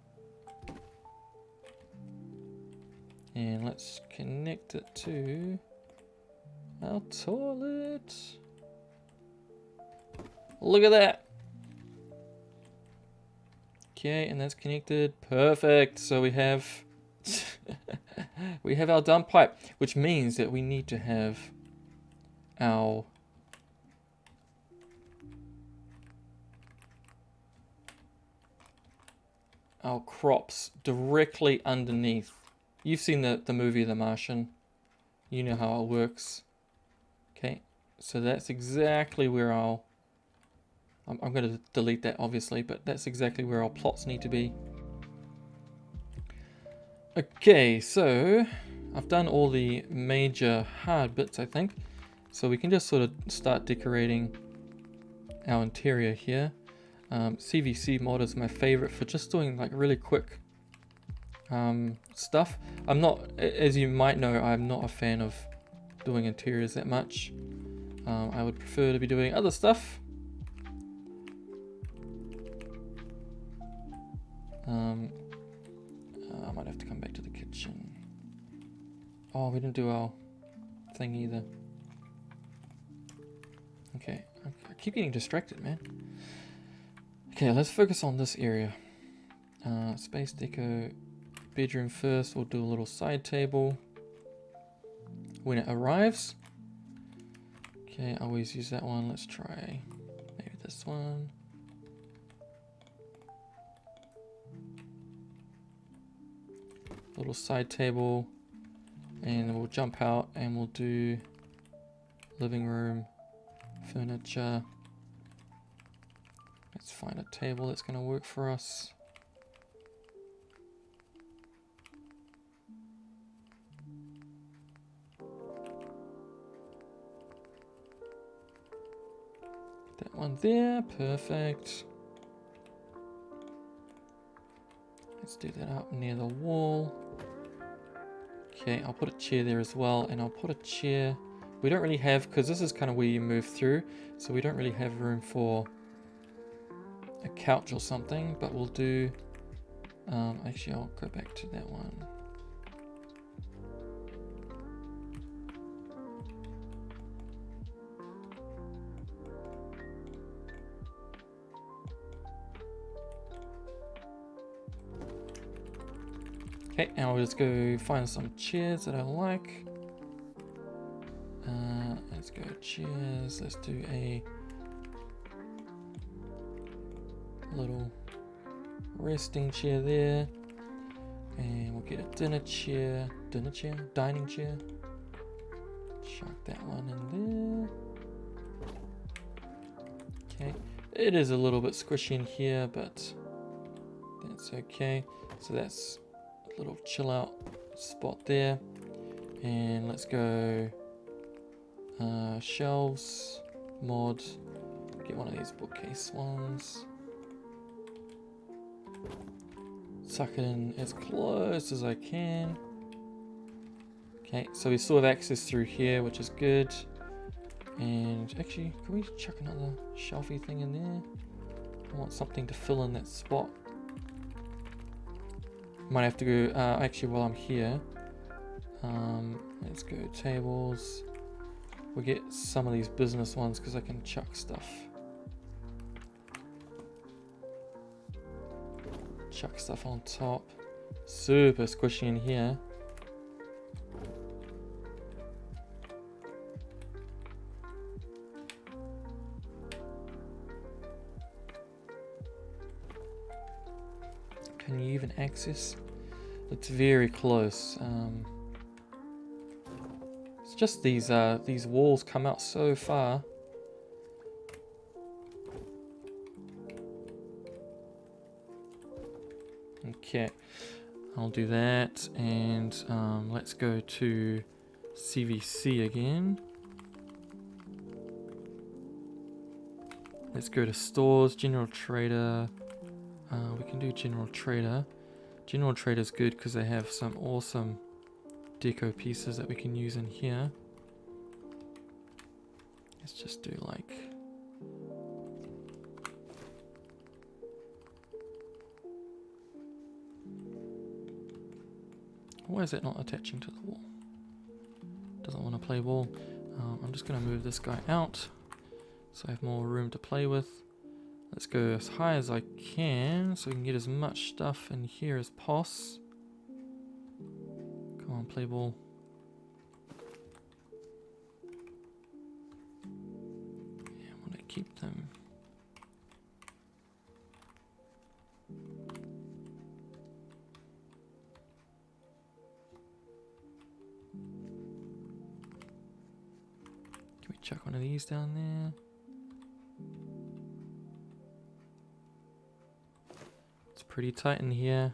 And let's connect it to our toilet. Look at that. Okay, and that's connected. Perfect. So we have we have our dump pipe, which means that we need to have our crops directly underneath. You've seen the movie The Martian. You know how it works. Okay, so that's exactly where I'm going to delete that obviously, but that's exactly where our plots need to be. Okay, so I've done all the major hard bits, I think. So we can just sort of start decorating our interior here. CVC mod is my favorite for just doing like really quick stuff. I'm not, as you might know, I'm not a fan of doing interiors that much. I would prefer to be doing other stuff. I might have to come back to the kitchen. Oh, we didn't do our thing either. Okay, I keep getting distracted, man. Okay, let's focus on this area. Space deco, bedroom first. We'll do a little side table when it arrives. Okay, I always use that one. Let's try maybe this one. Little side table, and we'll jump out and we'll do living room, furniture. Let's find a table that's going to work for us. That one there, perfect. Let's do that up near the wall. Okay, I'll put a chair there as well, and I'll put a chair. We don't really have, because this is kind of where you move through, so we don't really have room for a couch or something, but we'll do, actually I'll go back to that one. Okay, and I'll just go find some chairs that I like. Let's go chairs. Let's do a little resting chair there. And we'll get a dining chair. Chuck that one in there. Okay, it is a little bit squishy in here, but that's okay. So that's a little chill out spot there. And let's go shelves, mod, get one of these bookcase ones. Suck it in as close as I can. Okay, so we still have access through here, which is good. And actually, can we chuck another shelfie thing in there? I want something to fill in that spot. Might have to go, actually while I'm here, let's go tables. We'll get some of these business ones because I can chuck stuff. Chuck stuff on top. Super squishy in here. Can you even access? It's very close. It's just these walls come out so far. Okay, I'll do that, and let's go to CVC again. Let's go to stores, general trader. We can do general trader. General trader is good because they have some awesome deco pieces that we can use in here. Let's just do like... Why is it not attaching to the wall? Doesn't want to play ball. I'm just going to move this guy out so I have more room to play with. Let's go as high as I can so we can get as much stuff in here as possible. Come on, play ball. Yeah, I want to keep them. Can we chuck one of these down there? Pretty tight in here,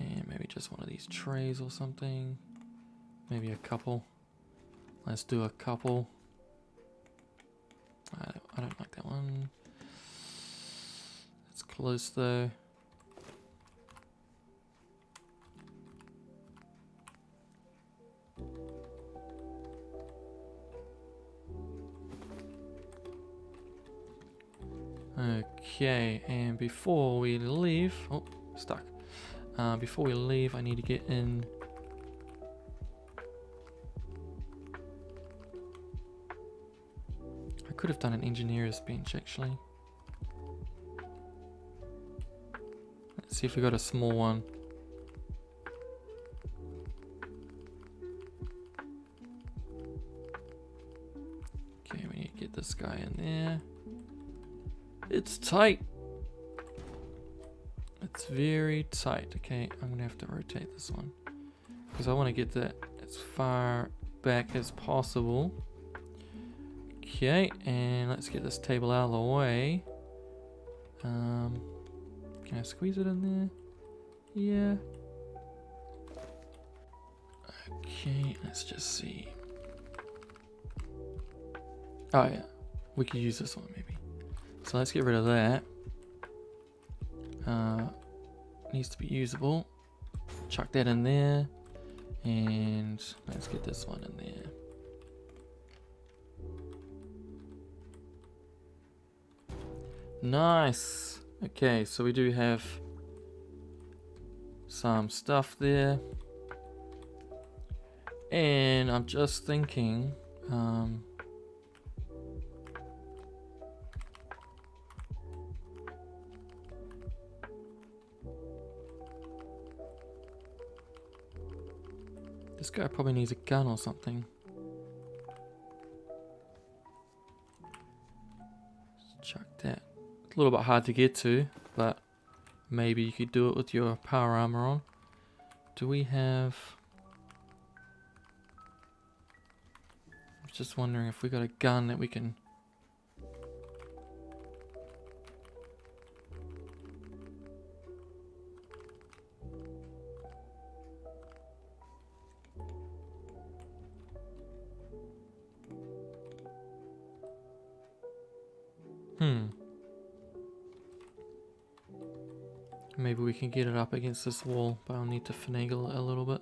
and maybe just one of these trays or something, maybe a couple. Let's do a couple. I don't like that one. It's close though. Okay, and before we leave, oh, stuck. Before we leave, I need to get in. I could have done an engineer's bench actually. Let's see if we got a small one. Okay, we need to get this guy in there. It's tight. It's very tight. Okay, I'm gonna have to rotate this one because I want to get that as far back as possible. Okay, and let's get this table out of the way. Can I squeeze it in there? Yeah. Okay, let's just see. Oh yeah, we could use this one maybe. So let's get rid of that. Needs to be usable. Chuck that in there. And let's get this one in there. Nice. Okay, so we do have some stuff there. And I'm just thinking, this guy probably needs a gun or something. Let's chuck that. It's a little bit hard to get to, but maybe you could do it with your power armor on. Do we have... I'm just wondering if we got a gun that we can... Maybe we can get it up against this wall, but I'll need to finagle it a little bit.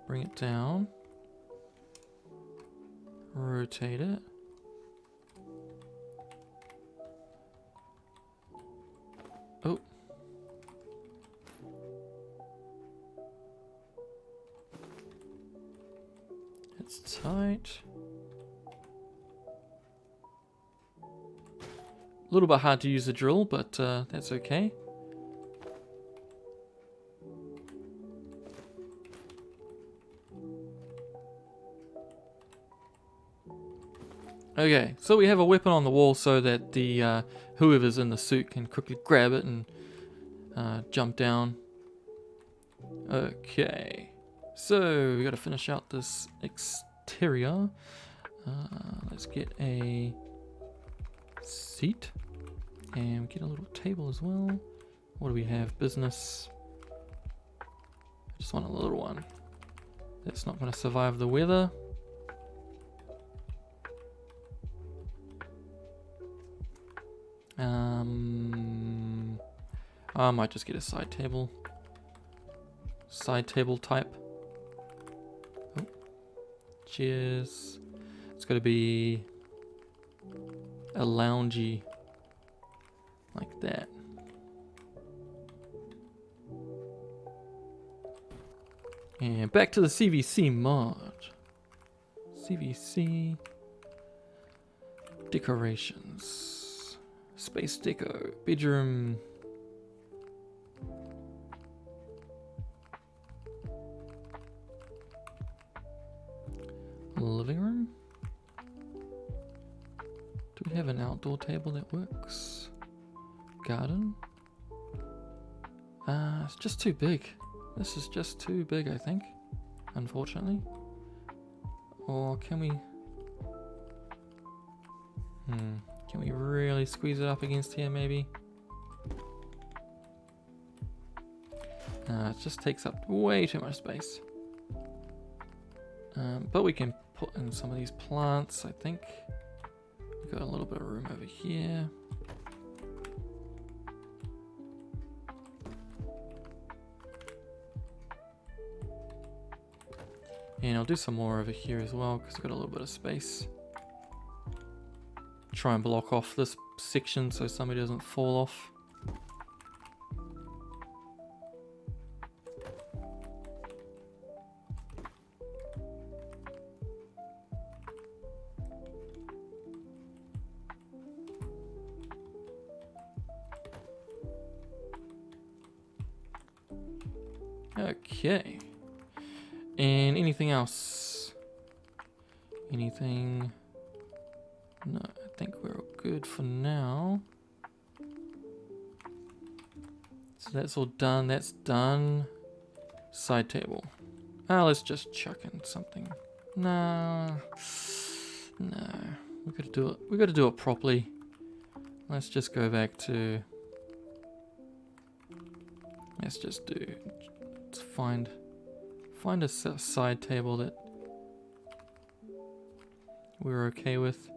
Bring it down. Rotate it. Oh. It's tight. A little bit hard to use the drill, but that's okay. Okay, so we have a weapon on the wall so that the whoever's in the suit can quickly grab it and jump down. Okay, so we got to finish out this exterior. Let's get a seat and get a little table as well. What do we have? Business. I just want a little one. That's not going to survive the weather. I might just get a side table. Side table type. Oh. Cheers. It's got to be a loungy like that. And back to the CVC mod. CVC decorations. Space deco. Bedroom. Living room. Do we have an outdoor table that works? Garden. It's just too big. This is just too big, I think. Unfortunately. Or can we... Can we really squeeze it up against here, maybe? It just takes up way too much space. But we can put in some of these plants, I think. We've got a little bit of room over here. And I'll do some more over here as well, because we've got a little bit of space. Try and block off this section so somebody doesn't fall off. Okay. And anything else? Anything? No, I think we're all good for now. So that's all done. That's done. Side table. Let's just chuck in something. No. We gotta do it. We gotta do it properly. Let's just go back to. Let's just do. Let's find a side table that we're okay with.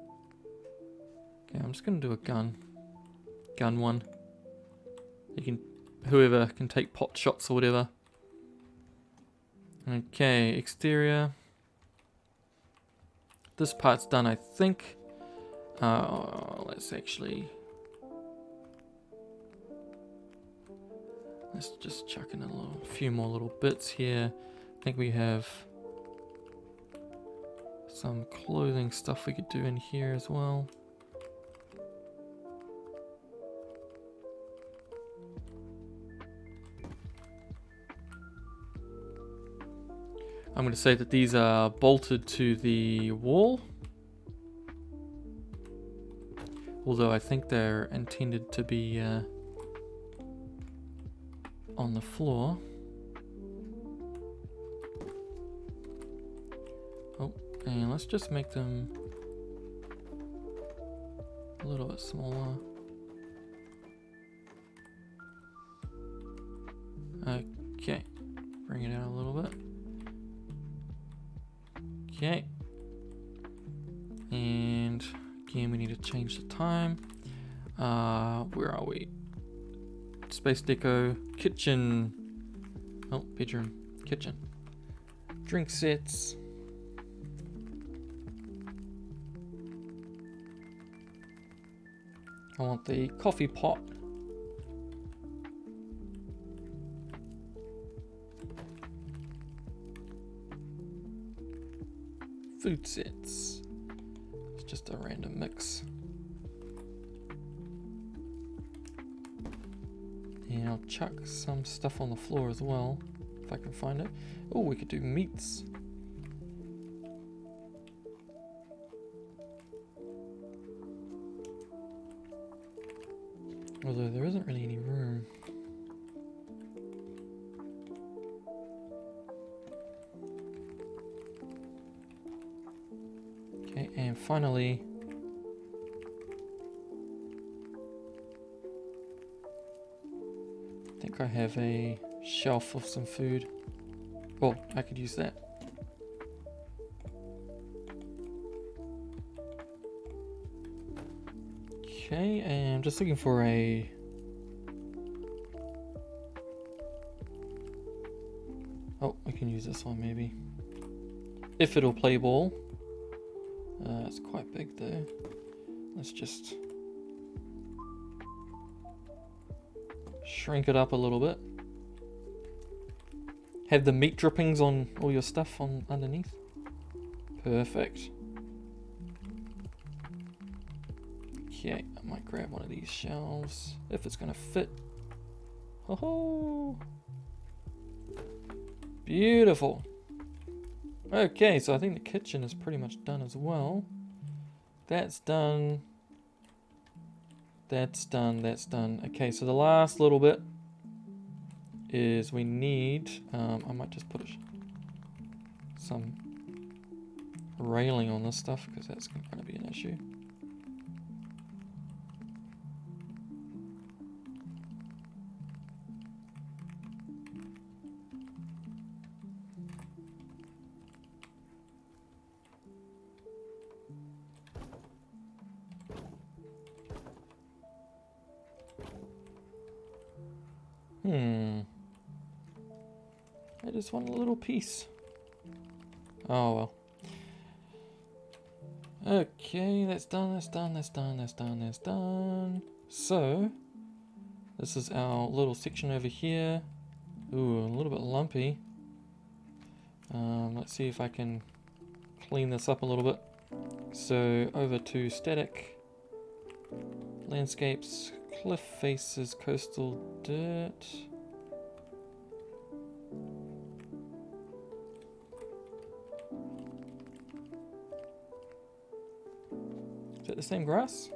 Okay, I'm just gonna do a gun one. You can, whoever can take pot shots or whatever. Okay, exterior. This part's done, I think. Let's just chuck in a few more little bits here. I think we have some clothing stuff we could do in here as well. I'm going to say that these are bolted to the wall. Although I think they're intended to be on the floor. Oh, and let's just make them a little bit smaller. Okay, bring it out a little bit. Okay, and again we need to change the time. Where are we? Space deco, kitchen. Oh, bedroom, kitchen. Drink sets. I want the coffee pot. Food sets. It's just a random mix. And I'll chuck some stuff on the floor as well, if I can find it. Oh, we could do meats. Although there isn't really any room. Okay, and finally, I think I have a shelf of some food. Oh, I could use that. Okay, and I'm just looking for a... Oh, I can use this one maybe. If it'll play ball. It's quite big though. Let's just shrink it up a little bit. Have the meat drippings on all your stuff on underneath. Perfect. Okay, I might grab one of these shelves if it's gonna fit. Oh, beautiful. Okay, so I think the kitchen is pretty much done as well. That's done. That's done. That's done. Okay, so the last little bit is we need. I might just put some railing on this stuff because that's going to be an issue. I just want a little piece. Oh well. Okay, that's done, that's done, that's done, that's done, that's done. So, this is our little section over here. Ooh, a little bit lumpy. Let's see if I can clean this up a little bit. So, over to static. Landscapes, cliff faces, coastal dirt. Is that the same grass?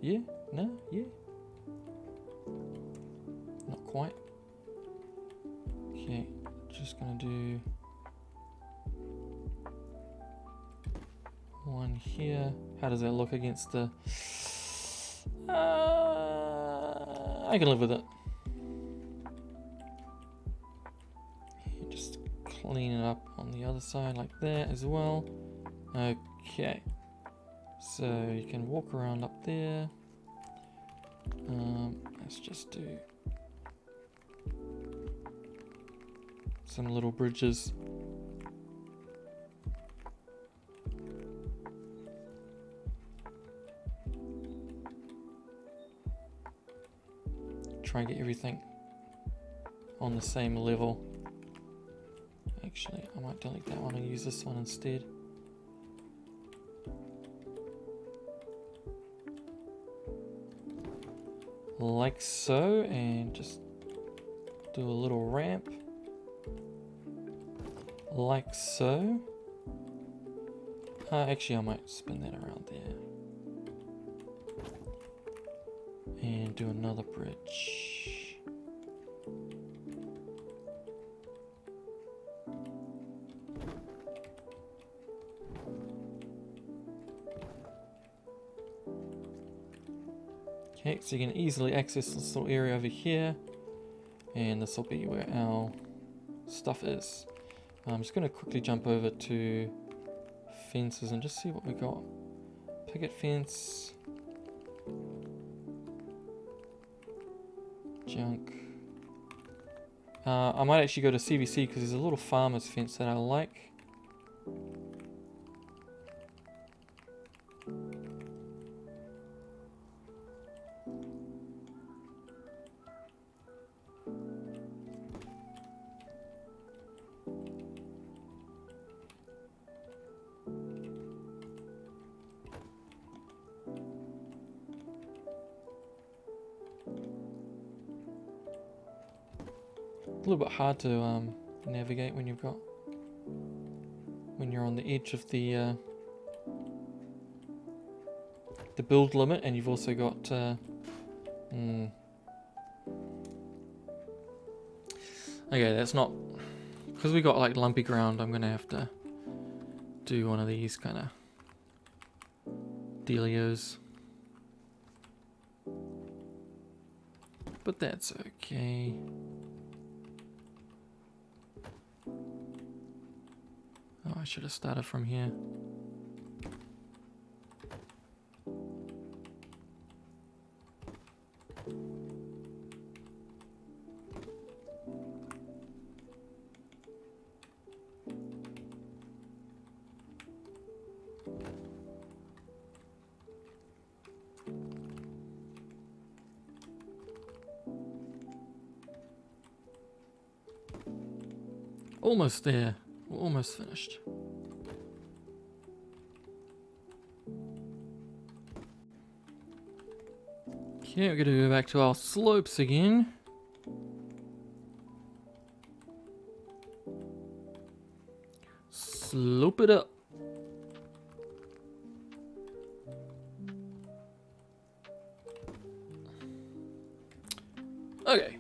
Yeah? No? Yeah? Not quite. Okay, just gonna do one here. How does that look against the... I can live with it. Just clean it up on the other side like that as well. Okay, so you can walk around up there. Let's just do some little bridges. Try and get everything on the same level. Actually, I might delete that one and use this one instead. Like so, and just do a little ramp. Like so. Actually, I might spin that around there. And do another bridge. Okay, so you can easily access this little area over here. And this will be where our stuff is. I'm just going to quickly jump over to fences and just see what we got. Picket fence. Junk. I might actually go to CBC because there's a little farmer's fence that I like. A little bit hard to navigate when when you're on the edge of the the build limit, and you've also got okay, that's not, because we got like lumpy ground. I'm gonna have to do one of these kind of dealios, but that's okay. Oh, I should have started from here. Almost there. We're almost finished. Okay, we're going to go back to our slopes again. Slope it up. Okay,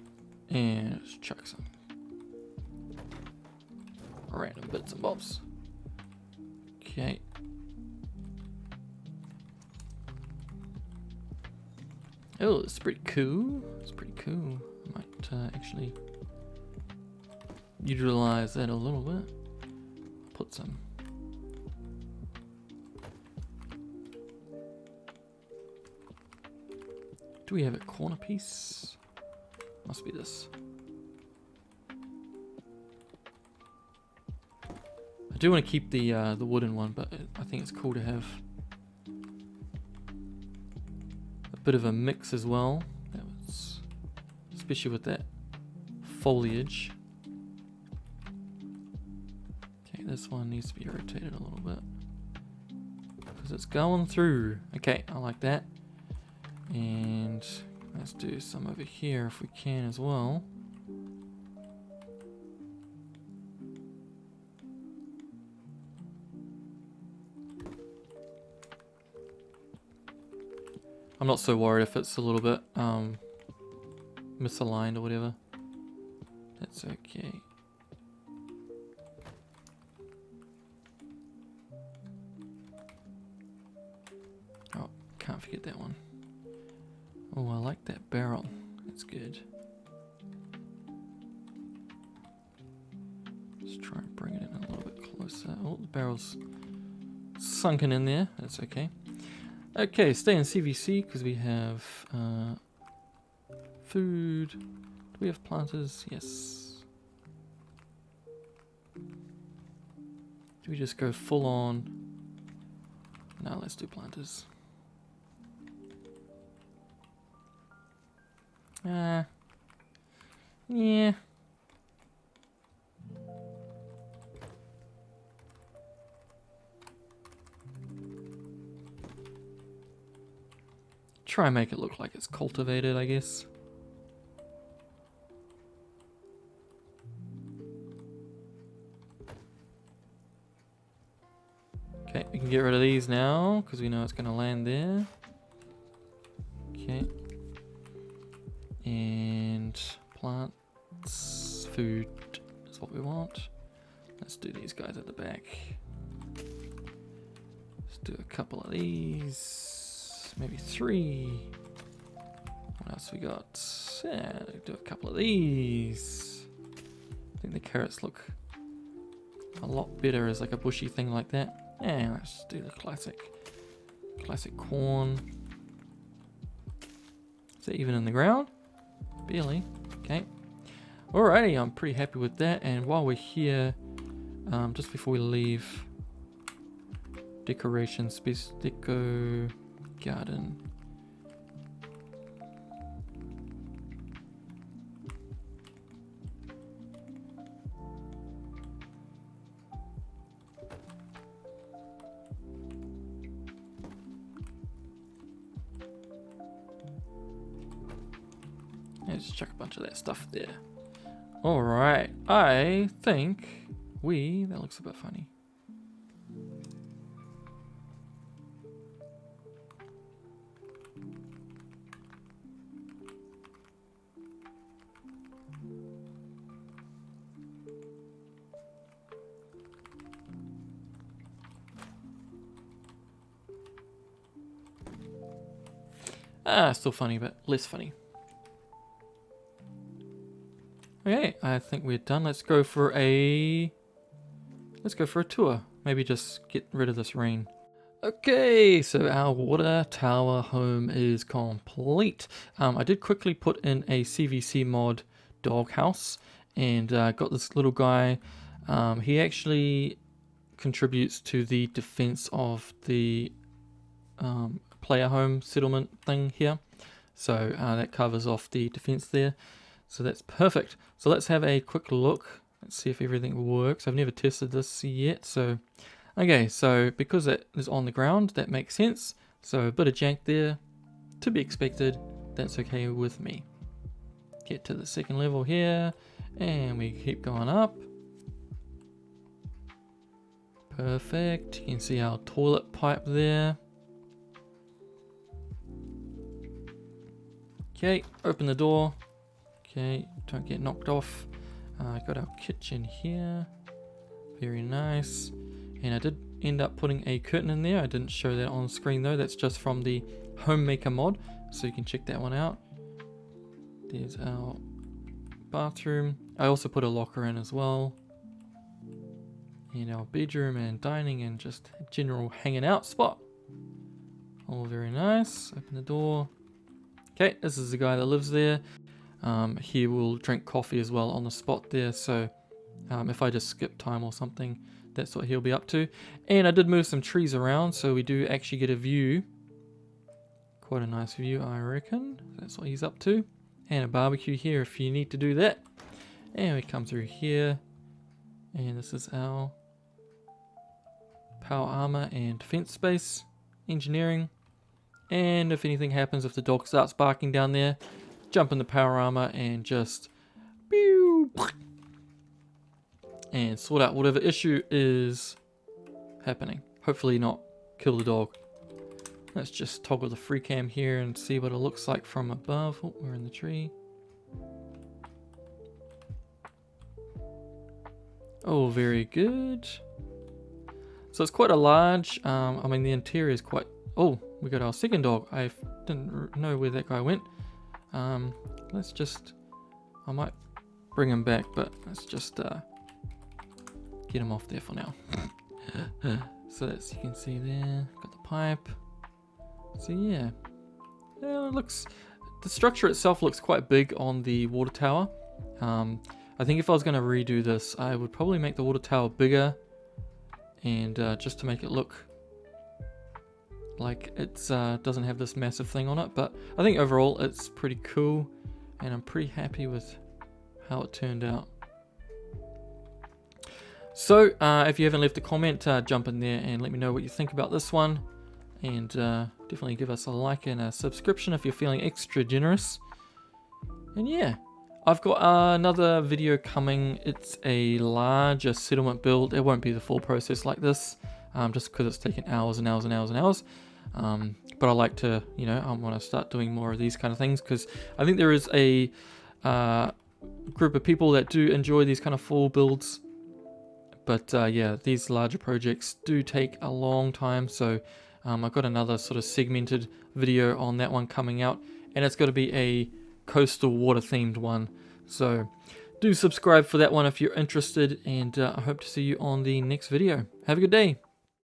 and let's chuck some random bits and bobs. Okay. Oh, it's pretty cool. It's pretty cool. I might actually utilize that a little bit. Put some. Do we have a corner piece? Must be this. I do want to keep the wooden one, but I think it's cool to have a bit of a mix as well. That was, especially with that foliage. Okay, this one needs to be rotated a little bit because it's going through. Okay, I like that. And let's do some over here if we can as well. I'm not so worried if it's a little bit misaligned or whatever. That's okay. Oh, can't forget that one. Oh, I like that barrel. That's good. Let's try and bring it in a little bit closer. Oh, the barrel's sunken in there. That's okay. Okay, stay in CVC because we have food. Do we have planters? Yes. Do we just go full on? No, let's do planters. Yeah. Try and make it look like it's cultivated, I guess. Okay, we can get rid of these now because we know it's going to land there. Okay. And plants, food is what we want. Let's do these guys at the back. Let's do a couple of these, maybe 3. What else we got? Yeah, do a couple of these. I think the carrots look a lot better as like a bushy thing like that. Yeah, let's do the classic corn. Is that even in the ground? Barely. Okay. Alrighty, I'm pretty happy with that. And while we're here, just before we leave, decoration, space deco, garden. Let's chuck a bunch of that stuff there. Alright, I think that looks a bit funny. Still funny, but less funny. Okay, I think we're done. Let's go for a tour. Maybe just get rid of this rain. Okay, so our water tower home is complete. I did quickly put in a CVC mod doghouse and got this little guy. He actually contributes to the defense of the player home settlement thing here. So that covers off the defense there. So that's perfect. So let's have a quick look. Let's see if everything works. I've never tested this yet, so... Okay, so because that is on the ground, that makes sense. So a bit of jank there, to be expected. That's okay with me. Get to the second level here, and we keep going up. Perfect. You can see our toilet pipe there. Okay, open the door. Okay, don't get knocked off. Got our kitchen here. Very nice. And I did end up putting a curtain in there. I didn't show that on screen though. That's just from the Homemaker mod, so you can check that one out. There's our bathroom. I also put a locker in as well. And our bedroom and dining and just a general hanging out spot. All very nice. Open the door. Okay, this is the guy that lives there. He will drink coffee as well on the spot there, so if I just skip time or something, that's what he'll be up to. And I did move some trees around, so we do actually get a view. Quite a nice view, I reckon. That's what he's up to. And a barbecue here if you need to do that. And we come through here. And this is our power armor and defense space. Engineering. And if anything happens, if the dog starts barking down there, jump in the power armor and just... pew, and sort out whatever issue is happening. Hopefully not kill the dog. Let's just toggle the free cam here and see what it looks like from above. Oh, we're in the tree. Oh, very good. So it's quite a large, I mean the interior is quite... Oh, we got our second dog. I didn't know where that guy went. Let's just... I might bring him back, but let's just... get him off there for now. So that's, you can see there, got the pipe. So yeah, it looks, the structure itself looks quite big on the water tower. I think if I was going to redo this, I would probably make the water tower bigger, and just to make it look like it doesn't have this massive thing on it. But I think overall it's pretty cool, and I'm pretty happy with how it turned out. So, if you haven't left a comment, jump in there and let me know what you think about this one. And definitely give us a like and a subscription if you're feeling extra generous. And yeah, I've got another video coming. It's a larger settlement build. It won't be the full process like this, just because it's taken hours and hours and hours and hours. But I like to, you know, I want to start doing more of these kind of things, because I think there is a group of people that do enjoy these kind of full builds. But yeah, these larger projects do take a long time, so I've got another sort of segmented video on that one coming out, and it's got to be a coastal water themed one. So do subscribe for that one if you're interested, and I hope to see you on the next video. Have a good day.